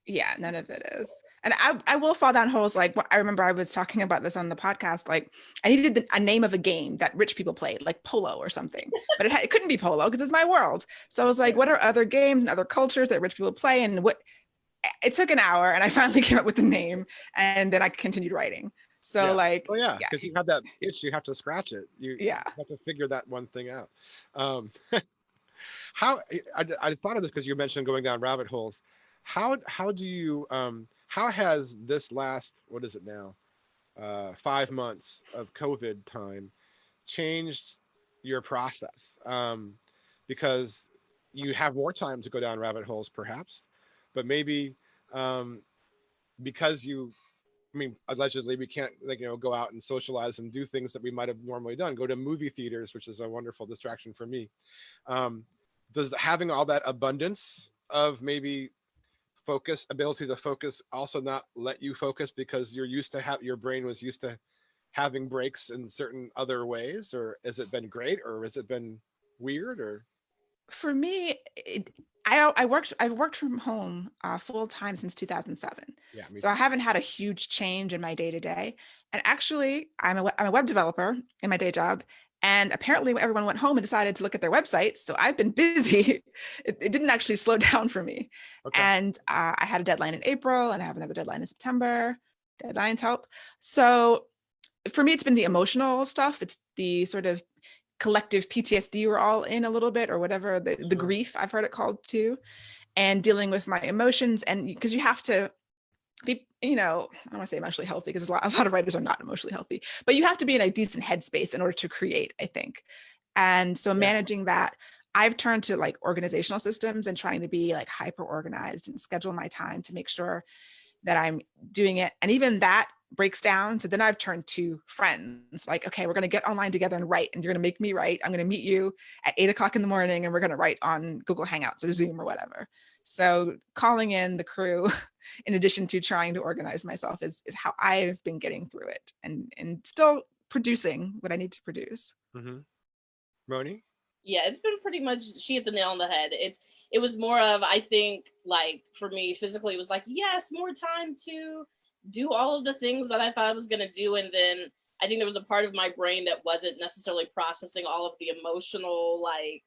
Yeah, none of it is. And I will fall down holes. Like I remember I was talking about this on the podcast. Like I needed a name of a game that rich people played, like Polo or something, but it couldn't be Polo because it's my world. So I was like, what are other games and other cultures that rich people play? And it took an hour, and I finally came up with the name, and then I continued writing. So like, because you have that itch, you have to scratch it. You have to figure that one thing out. How I thought of this because you mentioned going down rabbit holes. How do you how has this last, what is it now, 5 months of COVID time changed your process? Because you have more time to go down rabbit holes perhaps, but maybe because allegedly we can't go out and socialize and do things that we might have normally done, go to movie theaters, which is a wonderful distraction for me. Does having all that abundance of maybe ability to focus also not let you focus because you're used to your brain was used to having breaks in certain other ways, or has it been great, or has it been weird? Or For me, I've worked from home full time since 2007. yeah, me So too. I haven't had a huge change in my day to day. And actually, I'm a web developer in my day job. And apparently everyone went home and decided to look at their websites. So I've been busy. It didn't actually slow down for me. Okay. And I had a deadline in April and I have another deadline in September. Deadlines help. So for me, it's been the emotional stuff. It's the sort of collective PTSD we're all in a little bit, or whatever, the grief, I've heard it called too, and dealing with my emotions. And because you have to be, I don't want to say emotionally healthy, because a lot of writers are not emotionally healthy, but you have to be in a decent headspace in order to create, I think. And so managing that, I've turned to like organizational systems and trying to be like hyper organized and schedule my time to make sure that I'm doing it. And even that breaks down. So then I've turned to friends, like, okay, we're going to get online together and write, and you're going to make me write. I'm going to meet you at 8:00 in the morning and we're going to write on Google Hangouts or Zoom or whatever. So calling in the crew, in addition to trying to organize myself, is how I've been getting through it and still producing what I need to produce. Mm-hmm. Moni? Yeah, it's been pretty much, she hit the nail on the head. It was more of, I think, like for me physically, it was like, yes, more time to do all of the things that I thought I was going to do. And then I think there was a part of my brain that wasn't necessarily processing all of the emotional, like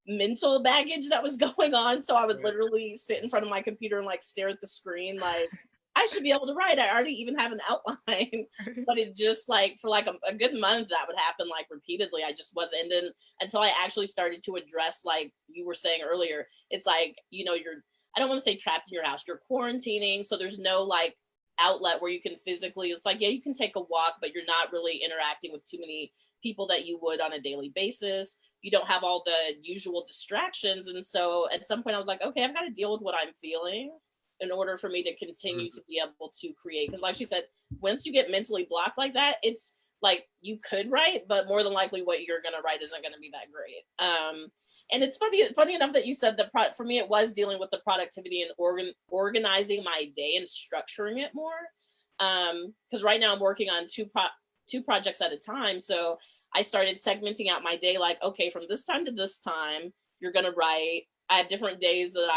mental baggage that was going on. So I would literally sit in front of my computer and like stare at the screen, like, I should be able to write. I already even have an outline. But it just like for like a good month that would happen like repeatedly. I just wasn't. And then until I actually started to address, like you were saying earlier, it's like, you're, I don't want to say trapped in your house, you're quarantining. So there's no like outlet where you can physically, it's like, yeah, you can take a walk, but you're not really interacting with too many people that you would on a daily basis. You don't have all the usual distractions. And so at some point I was like, okay, I've got to deal with what I'm feeling in order for me to continue to be able to create. Because like she said, once you get mentally blocked like that, it's like you could write, but more than likely what you're going to write isn't going to be that great. And it's funny enough that you said that for me, it was dealing with the productivity and organizing my day and structuring it more. Because right now I'm working on two projects at a time. So I started segmenting out my day, like, okay, from this time to this time, you're going to write. I have different days that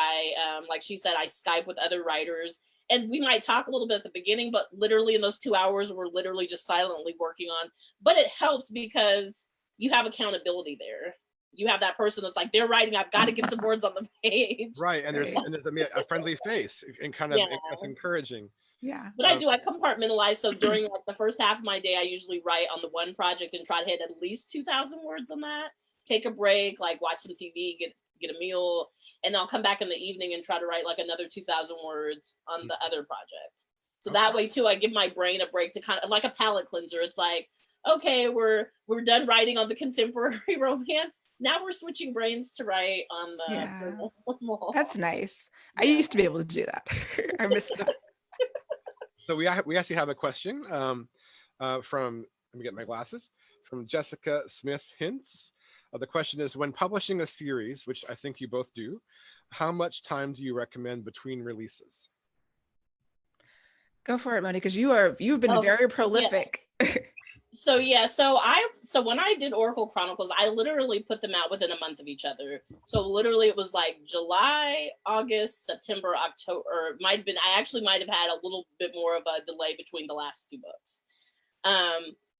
like she said, I Skype with other writers, and we might talk a little bit at the beginning, but literally in those 2 hours, we're literally just silently working on. But it helps because you have accountability there. You have that person that's like, they're writing, I've got to get some words on the page. Right, and there's a friendly face and kind of it's encouraging. Yeah. But I compartmentalize. So during like the first half of my day, I usually write on the one project and try to hit at least 2,000 words on that. Take a break, like watch some TV, get a meal, and I'll come back in the evening and try to write like another 2,000 words on the other project. So that way too, I give my brain a break to kind of like a palate cleanser. It's like, okay, we're done writing on the contemporary romance. Now we're switching brains to write on the normal. That's nice. I used to be able to do that. I missed that. So we actually have a question from, let me get my glasses, from Jessica Smith Hintz. The question is, when publishing a series, which I think you both do, how much time do you recommend between releases? Go for it, Moni, because you've been very prolific. Yeah. So when I did Oracle Chronicles, I literally put them out within a month of each other. So literally it was like July, August, September, October, or I actually might have had a little bit more of a delay between the last two books.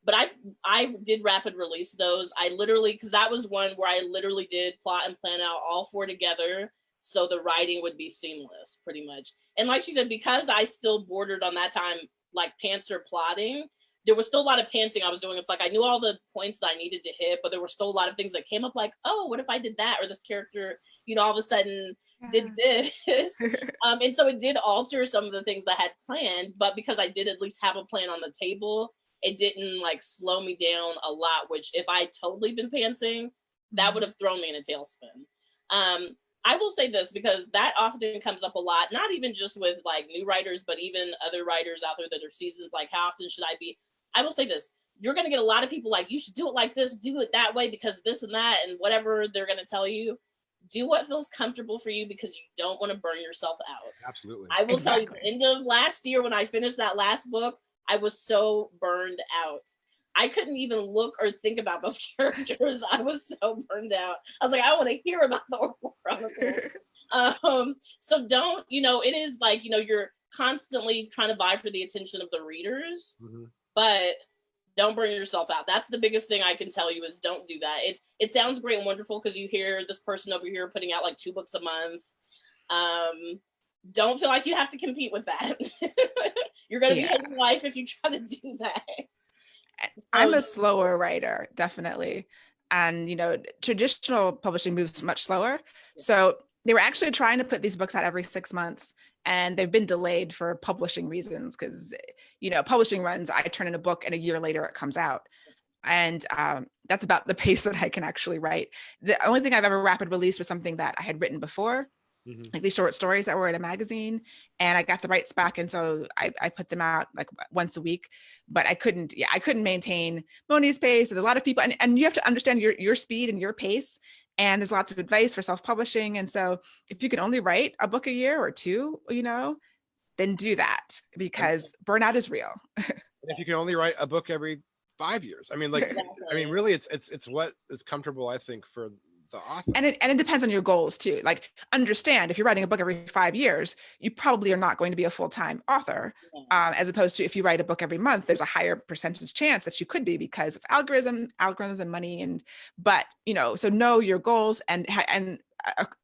But I did rapid release those. I literally, because that was one where I literally did plot and plan out all four together, so the writing would be seamless, pretty much. And like she said, because I still bordered on that time, like pantser plotting, there was still a lot of pantsing I was doing. It's like I knew all the points that I needed to hit, but there were still a lot of things that came up, like, oh, what if I did that? Or this character, all of a sudden did this. And so it did alter some of the things that I had planned, but because I did at least have a plan on the table, it didn't like slow me down a lot, which if I totally been pantsing, that would have thrown me in a tailspin. I will say this, because that often comes up a lot, not even just with like new writers, but even other writers out there that are seasoned, like how often should I be? I will say this, you're going to get a lot of people like, you should do it like this, do it that way, because this and that, and whatever they're going to tell you. Do what feels comfortable for you, because you don't want to burn yourself out. Absolutely. I will tell you, the end of last year when I finished that last book, I was so burned out. I couldn't even look or think about those characters. I was so burned out. I was like, I want to hear about the Oracle Chronicles. So don't, it is like, you're constantly trying to vie for the attention of the readers, but don't burn yourself out. That's the biggest thing I can tell you is don't do that. It sounds great and wonderful because you hear this person over here putting out like 2 books a month. Don't feel like you have to compete with that. You're going to be hating life if you try to do that. I'm a slower writer, definitely. And, traditional publishing moves much slower. So they were actually trying to put these books out every 6 months, and they've been delayed for publishing reasons because, publishing runs, I turn in a book and a year later it comes out. And that's about the pace that I can actually write. The only thing I've ever rapid released was something that I had written before, like these short stories that were in a magazine, and I got the rights back. And so I put them out like once a week, but I couldn't maintain Moni's pace. There's a lot of people, and you have to understand your speed and your pace. And there's lots of advice for self-publishing. And so if you can only write a book a year or 2, then do that, because burnout is real. If you can only write a book every 5 years, really it's what is comfortable, I think, for the author. And it depends on your goals too. Like, understand, if you're writing a book every 5 years, you probably are not going to be a full-time author, as opposed to if you write a book every month, there's a higher percentage chance that you could be because of algorithms and money. But so know your goals and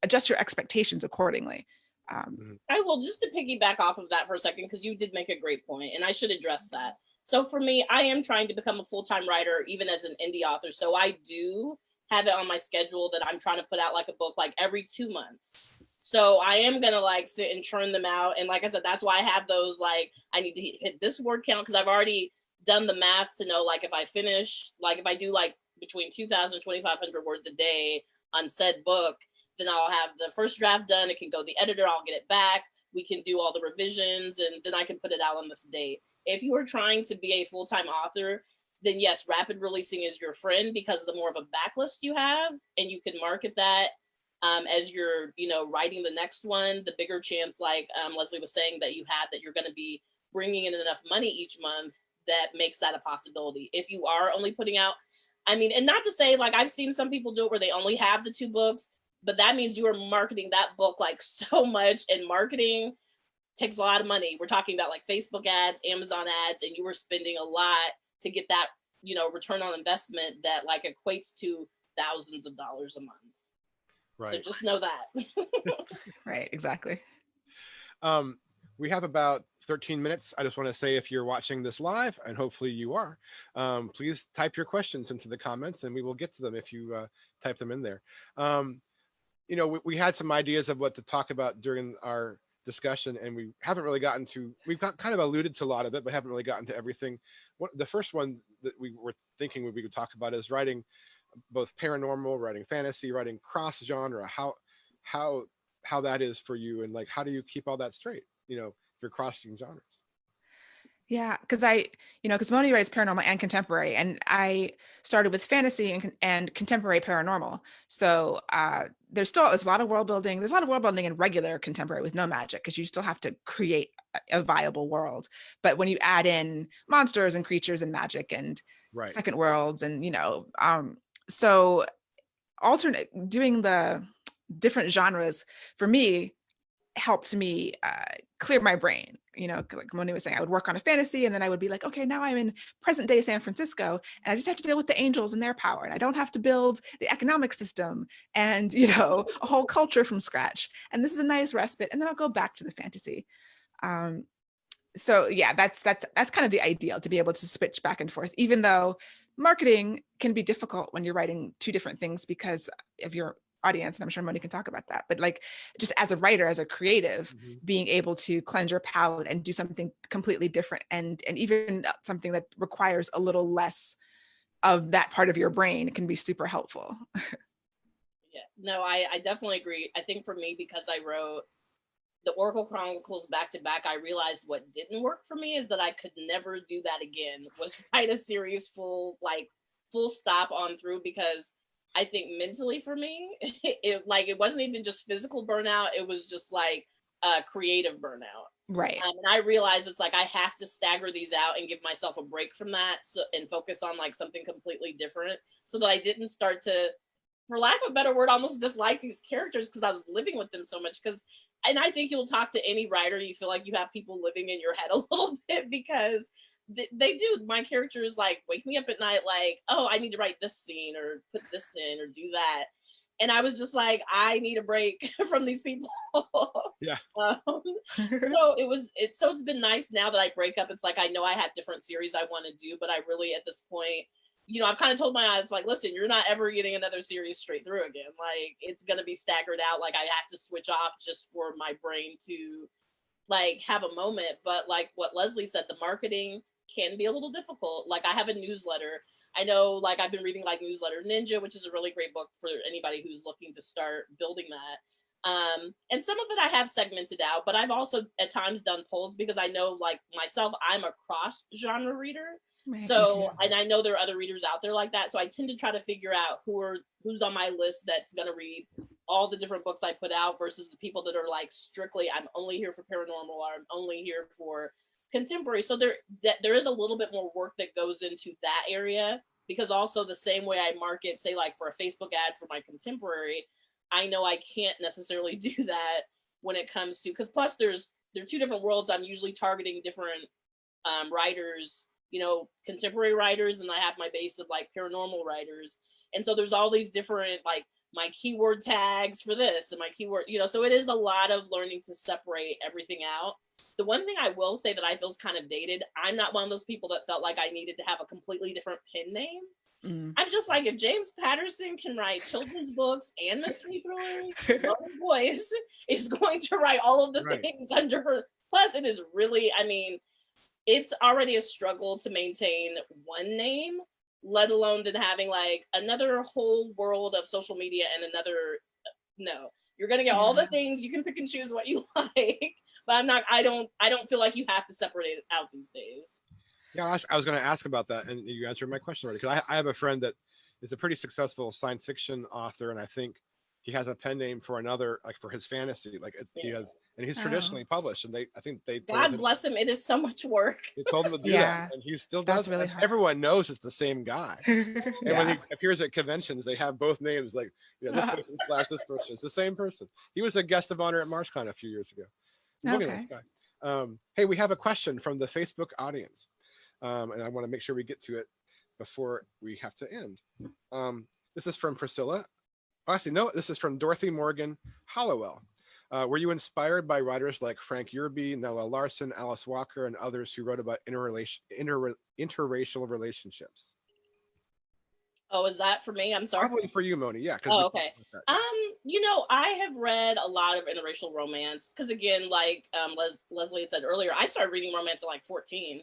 adjust your expectations accordingly. I will, just to piggyback off of that for a second, because you did make a great point and I should address that. So for me, I am trying to become a full-time writer, even as an indie author. So I do have it on my schedule that I'm trying to put out like a book like every 2 months. So I am going to like sit and churn them out. And like I said, that's why I have those, like, I need to hit this word count, because I've already done the math to know, like, if I finish, like if I do like between 2,000 and 2,500 words a day on said book, then I'll have the first draft done. It can go to the editor. I'll get it back. We can do all the revisions, and then I can put it out on this date. If you are trying to be a full-time author, then yes, rapid releasing is your friend, because the more of a backlist you have, and you can market that as you're, writing the next one, the bigger chance, like Leslie was saying, that you're going to be bringing in enough money each month that makes that a possibility. If you are only putting out, and not to say, like, I've seen some people do it where they only have the 2 books, but that means you are marketing that book like so much, and marketing takes a lot of money. We're talking about like Facebook ads, Amazon ads, and you were spending a lot to get that, return on investment that like equates to thousands of dollars a month. Right. So just know that. Right, exactly. We have about 13 minutes. I just want to say, if you're watching this live, and hopefully you are, please type your questions into the comments and we will get to them if you type them in there. We had some ideas of what to talk about during our discussion, and we haven't really we've kind of alluded to a lot of it, but haven't really gotten to everything. The first one that we were thinking we could talk about is writing both paranormal, writing fantasy, writing cross genre, how that is for you, and like, how do you keep all that straight, if you're crossing genres? Yeah, because because Moni writes paranormal and contemporary, and I started with fantasy and contemporary paranormal. So there's a lot of world building. There's a lot of world building in regular contemporary with no magic, because you still have to create a viable world. But when you add in monsters and creatures and magic and second worlds, and so doing the different genres for me helped me clear my brain. Like Moni was saying, I would work on a fantasy, and then I would be like, okay, now I'm in present day San Francisco, and I just have to deal with the angels and their power, and I don't have to build the economic system and a whole culture from scratch, and this is a nice respite, and then I'll go back to the fantasy. So yeah, that's kind of the ideal, to be able to switch back and forth, even though marketing can be difficult when you're writing 2 different things because of your audience, and I'm sure Moni can talk about that. But like, just as a writer, as a creative, being able to cleanse your palette and do something completely different, and even something that requires a little less of that part of your brain can be super helpful. Yeah, no, I definitely agree. I think for me, because I wrote the Oracle Chronicles back to back, I realized what didn't work for me is that I could never do that again, was write a series full stop on through, because I think mentally for me, it wasn't even just physical burnout. It was just like creative burnout. Right. And I realize it's like I have to stagger these out and give myself a break from that, so, and focus on like something completely different, so that I didn't start to, for lack of a better word, almost dislike these characters because I was living with them so much. Because, and I think you'll talk to any writer, you feel like you have people living in your head a little bit, because they do. My characters like wake me up at night like, oh, I need to write this scene or put this in or do that. And I was just like, I need a break from these people. Yeah. So it's been nice now that I break up. It's like, I know I have different series I want to do, but I really, at this point, you know, I've kind of told my eyes, like, listen, you're not ever getting another series straight through again. Like, it's going to be staggered out. Like, I have to switch off just for my brain to, like, have a moment. But like what Leslie said, the marketing can be a little difficult. Like, I have a newsletter. I know, like, I've been reading, like, Newsletter Ninja, which is a really great book for anybody who's looking to start building that. And some of it I have segmented out, but I've also at times done polls because I know, like, myself, I'm a cross genre reader. Right, So, and I know there are other readers out there like that. So I tend to try to figure out who's on my list that's going to read all the different books I put out versus the people that are like strictly, I'm only here for paranormal, or I'm only here for contemporary. So there is a little bit more work that goes into that area, because also the same way I market, say, like for a Facebook ad for my contemporary, I know I can't necessarily do that when it comes to, because plus there are two different worlds. I'm usually targeting different writers, you know, contemporary writers, and I have my base of like paranormal writers. And so there's all these different, like, my keyword tags for this and my keyword, you know, so it is a lot of learning to separate everything out. The one thing I will say that I feel is kind of dated, I'm not one of those people that felt like I needed to have a completely different pen name. I'm just like, if James Patterson can write children's books and mystery thrillers, Melon Boyce is going to write all of the things under her. Plus, it is really, I mean, it's already a struggle to maintain one name, let alone then having like another whole world of social media and another. No, you're gonna get all the things. You can pick and choose what you like, but I don't feel like you have to separate it out these days. Yeah, I was going to ask about that, and you answered my question already. Because I have a friend that is a pretty successful science fiction author, and I think he has a pen name for another, like for his fantasy. Like he has, and he's traditionally published, and I think they told God bless him. It is so much work. They told him to do that, and he still does. Really hard. Everyone knows it's the same guy. And when he appears at conventions, they have both names, like, you know, this person slash this person. It's the same person. He was a guest of honor at MarchCon a few years ago. Look at this guy. Hey, we have a question from the Facebook audience. And I want to make sure we get to it before we have to end. This is from Priscilla. Actually, no, this is from Dorothy Morgan Hollowell. Were you inspired by writers like Frank Yerby, Nella Larson, Alice Walker, and others who wrote about interracial relationships? Oh, is that for me? I'm sorry. Probably for you, Moni. Yeah. Oh, okay. You know, I have read a lot of interracial romance because, again, like Leslie had said earlier, I started reading romance at like 14.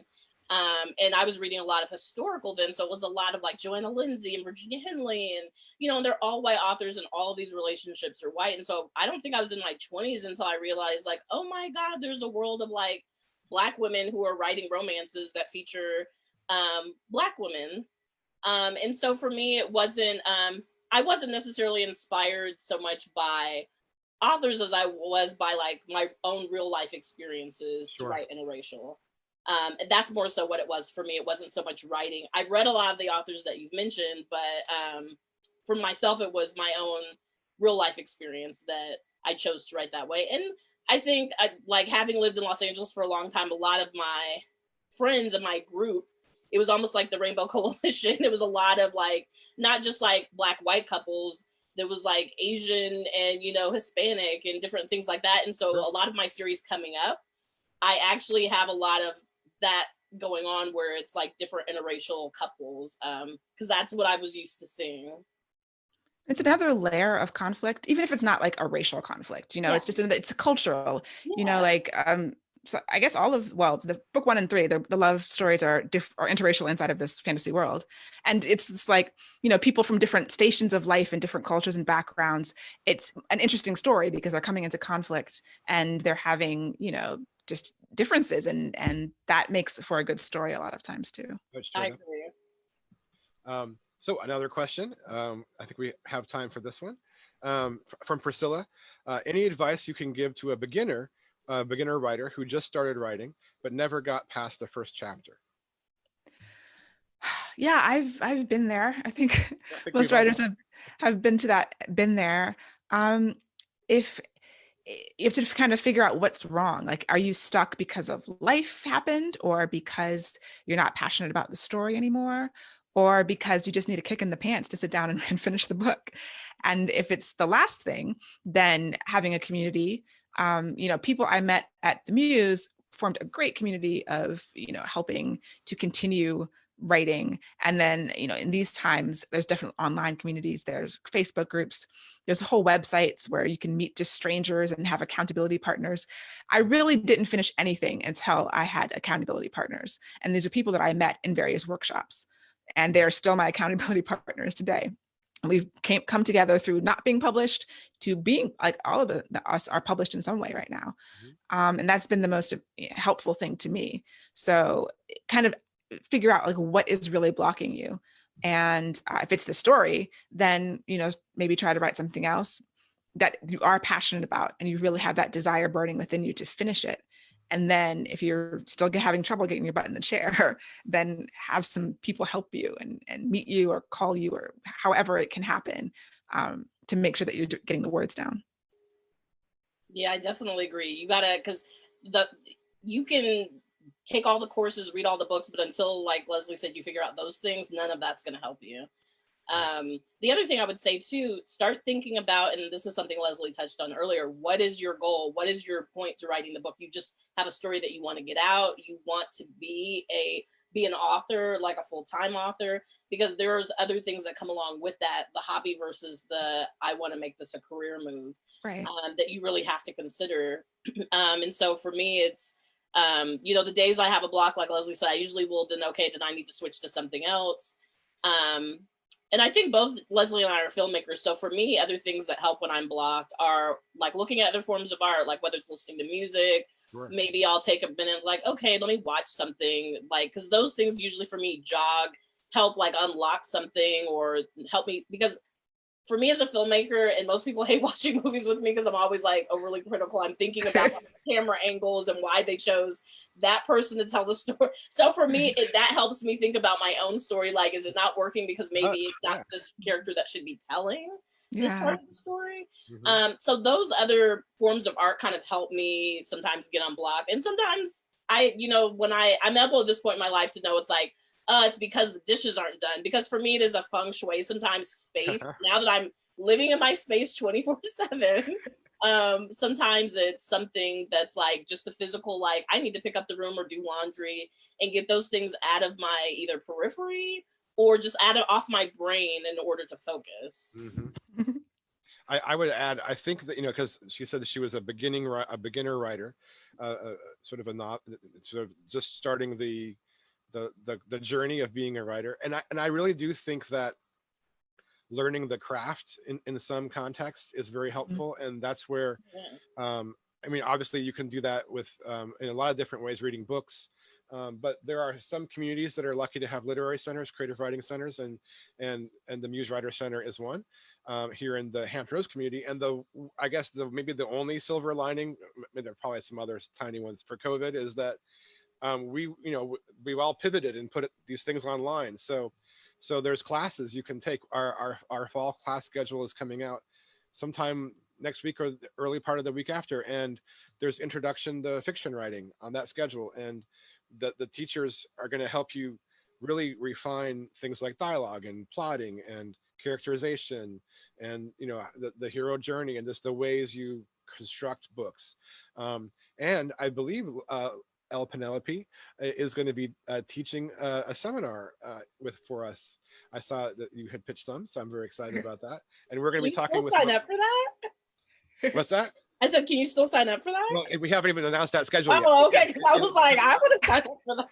And I was reading a lot of historical then, so it was a lot of like Joanna Lindsay and Virginia Henley, and, you know, and they're all white authors, and all of these relationships are white. And so I don't think I was in my 20s until I realized, like, oh my God, there's a world of like Black women who are writing romances that feature Black women. And so for me, it wasn't, I wasn't necessarily inspired so much by authors as I was by like my own real life experiences to write interracial. And that's more so what it was for me. It wasn't so much writing. I've read a lot of the authors that you've mentioned, but for myself, it was my own real life experience that I chose to write that way. And I think, like, having lived in Los Angeles for a long time, a lot of my friends and my group, it was almost like the Rainbow Coalition. It was a lot of like, not just like Black white couples. There was like Asian and, you know, Hispanic and different things like that. And so a lot of my series coming up, I actually have a lot of that going on where it's like different interracial couples, because that's what I was used to seeing. It's another layer of conflict, even if it's not like a racial conflict, you know, it's just, it's a cultural, you know, like, so I guess the book 1 and 3, the love stories are interracial inside of this fantasy world. And it's like, you know, people from different stations of life and different cultures and backgrounds. It's an interesting story because they're coming into conflict and they're having, you know, just differences, and that makes for a good story a lot of times too. I agree. So another question, I think we have time for this one, from Priscilla. Any advice you can give to a beginner beginner writer who just started writing but never got past the first chapter? Yeah, I've been there. I think I think most we've all writers have been there. If you have to kind of figure out what's wrong. Like, are you stuck because of life happened, or because you're not passionate about the story anymore, or because you just need a kick in the pants to sit down and finish the book? And if it's the last thing, then having a community, people I met at the Muse formed a great community of, helping to continue writing. And then, in these times, there's different online communities, there's Facebook groups, there's whole websites where you can meet just strangers and have accountability partners. I really didn't finish anything until I had accountability partners. And these are people that I met in various workshops, and they're still my accountability partners today. We've come together through not being published to being, like, all of us are published in some way right now. And that's been the most helpful thing to me. So kind of figure out, like, what is really blocking you. And if it's the story, then, maybe try to write something else that you are passionate about and you really have that desire burning within you to finish it. And then if you're still having trouble getting your butt in the chair, then have some people help you and meet you or call you, or however it can happen, to make sure that you're getting the words down. Yeah, I definitely agree. You gotta, because you can take all the courses, read all the books, but until, like Leslie said, you figure out those things, none of that's going to help you. The other thing I would say too, start thinking about, and this is something Leslie touched on earlier, what is your goal? What is your point to writing the book? You just have a story that you want to get out. You want to be an author, like a full-time author, because there's other things that come along with that, the hobby versus the, I want to make this a career move, right? That you really have to consider. And so for me, it's, the days I have a block, like Leslie said, I usually will then I need to switch to something else. And I think both Leslie and I are filmmakers. So for me, other things that help when I'm blocked are like looking at other forms of art, like whether it's listening to music, Sure. Maybe I'll take a minute, like, okay, let me watch something, like, because those things usually for me help like unlock something or help me, because for me as a filmmaker, and most people hate watching movies with me because I'm always like overly critical. I'm thinking about camera angles and why they chose that person to tell the story. So for me, that helps me think about my own story. Like, is it not working because maybe it's not this character that should be telling this part of the story? So those other forms of art kind of help me sometimes get unblocked. And sometimes when I'm able at this point in my life to know it's like, it's because the dishes aren't done. Because for me, it is a feng shui, sometimes space. Now that I'm living in my space 24/7, sometimes it's something that's like just the physical, like I need to pick up the room or do laundry and get those things out of my either periphery or just off my brain in order to focus. I would add, I think that, because she said that she was a beginner writer, sort of just starting the journey of being a writer, and I really do think that learning the craft in some contexts is very helpful, and that's where obviously you can do that with in a lot of different ways, reading books, but there are some communities that are lucky to have literary centers, creative writing centers, and the Muse Writer Center is one here in the Hampton Roads community. And I guess maybe the only silver lining, there are probably some other tiny ones for COVID, is that we've all pivoted and put these things online. So there's classes you can take. Our fall class schedule is coming out sometime next week or the early part of the week after. And there's introduction to fiction writing on that schedule. And the teachers are going to help you really refine things like dialogue and plotting and characterization and, the hero journey and just the ways you construct books. And I believe, L Penelope is going to be teaching a seminar for us. I saw that you had pitched some, so I'm very excited about that. And we're going to be talking with. Sign up for that? What's that? I said, can you still sign up for that? Well, we haven't even announced that schedule yet. Oh, okay. Because I was like, I want to sign up for that.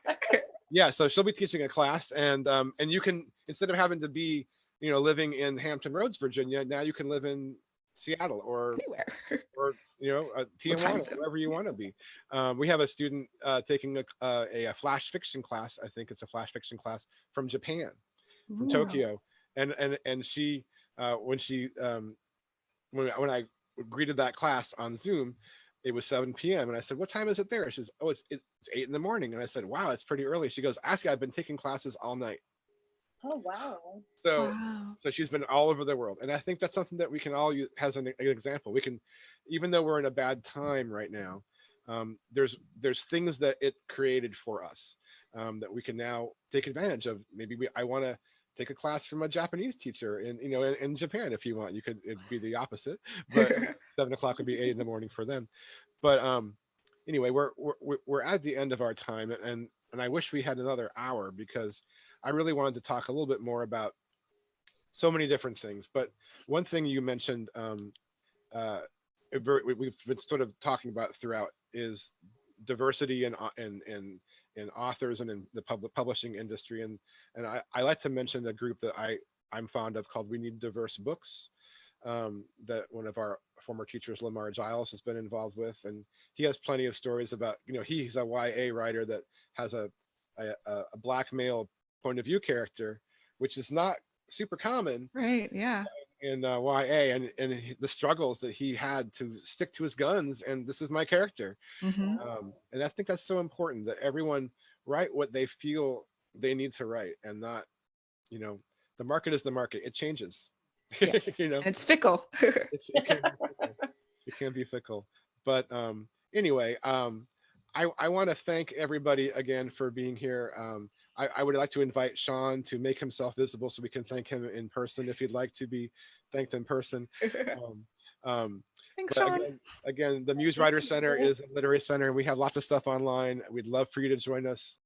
Yeah, so she'll be teaching a class, and you can, instead of having to be, living in Hampton Roads, Virginia, now you can live in Seattle or anywhere, or Tijuana, wherever you want to be. We have a student taking a flash fiction class. I think it's a flash fiction class from Japan, from Tokyo, and she when I greeted that class on Zoom, it was 7 p.m. And I said, what time is it there? She says, oh, it's 8 in the morning. And I said, wow, it's pretty early. She goes, Ask, I've been taking classes all night. Oh, wow. So, Wow. so she's been all over the world. And I think that's something that we can all use as an example. We can, even though we're in a bad time right now, there's things that it created for us that we can now take advantage of. Maybe I want to take a class from a Japanese teacher in Japan. If you want, it'd be the opposite, but 7 o'clock would be 8 in the morning for them. But anyway, we're at the end of our time, and I wish we had another hour, because I really wanted to talk a little bit more about so many different things. But one thing you mentioned, we've been sort of talking about throughout, is diversity in authors and in the publishing industry. And I like to mention the group that I'm fond of, called We Need Diverse Books, that one of our former teachers, Lamar Giles, has been involved with. And he has plenty of stories about, he's a YA writer that has a Black male point of view character, which is not super common. Right. Yeah. In YA, and the struggles that he had to stick to his guns, and this is my character. Mm-hmm. And I think that's so important, that everyone write what they feel they need to write, and not, the market is the market. It changes. Yes. It's fickle. It can be fickle. But anyway, I want to thank everybody again for being here. I would like to invite Sean to make himself visible so we can thank him in person, if he'd like to be thanked in person. Thanks, Sean. Again, the Muse Writer Center is a literary center, and we have lots of stuff online. We'd love for you to join us.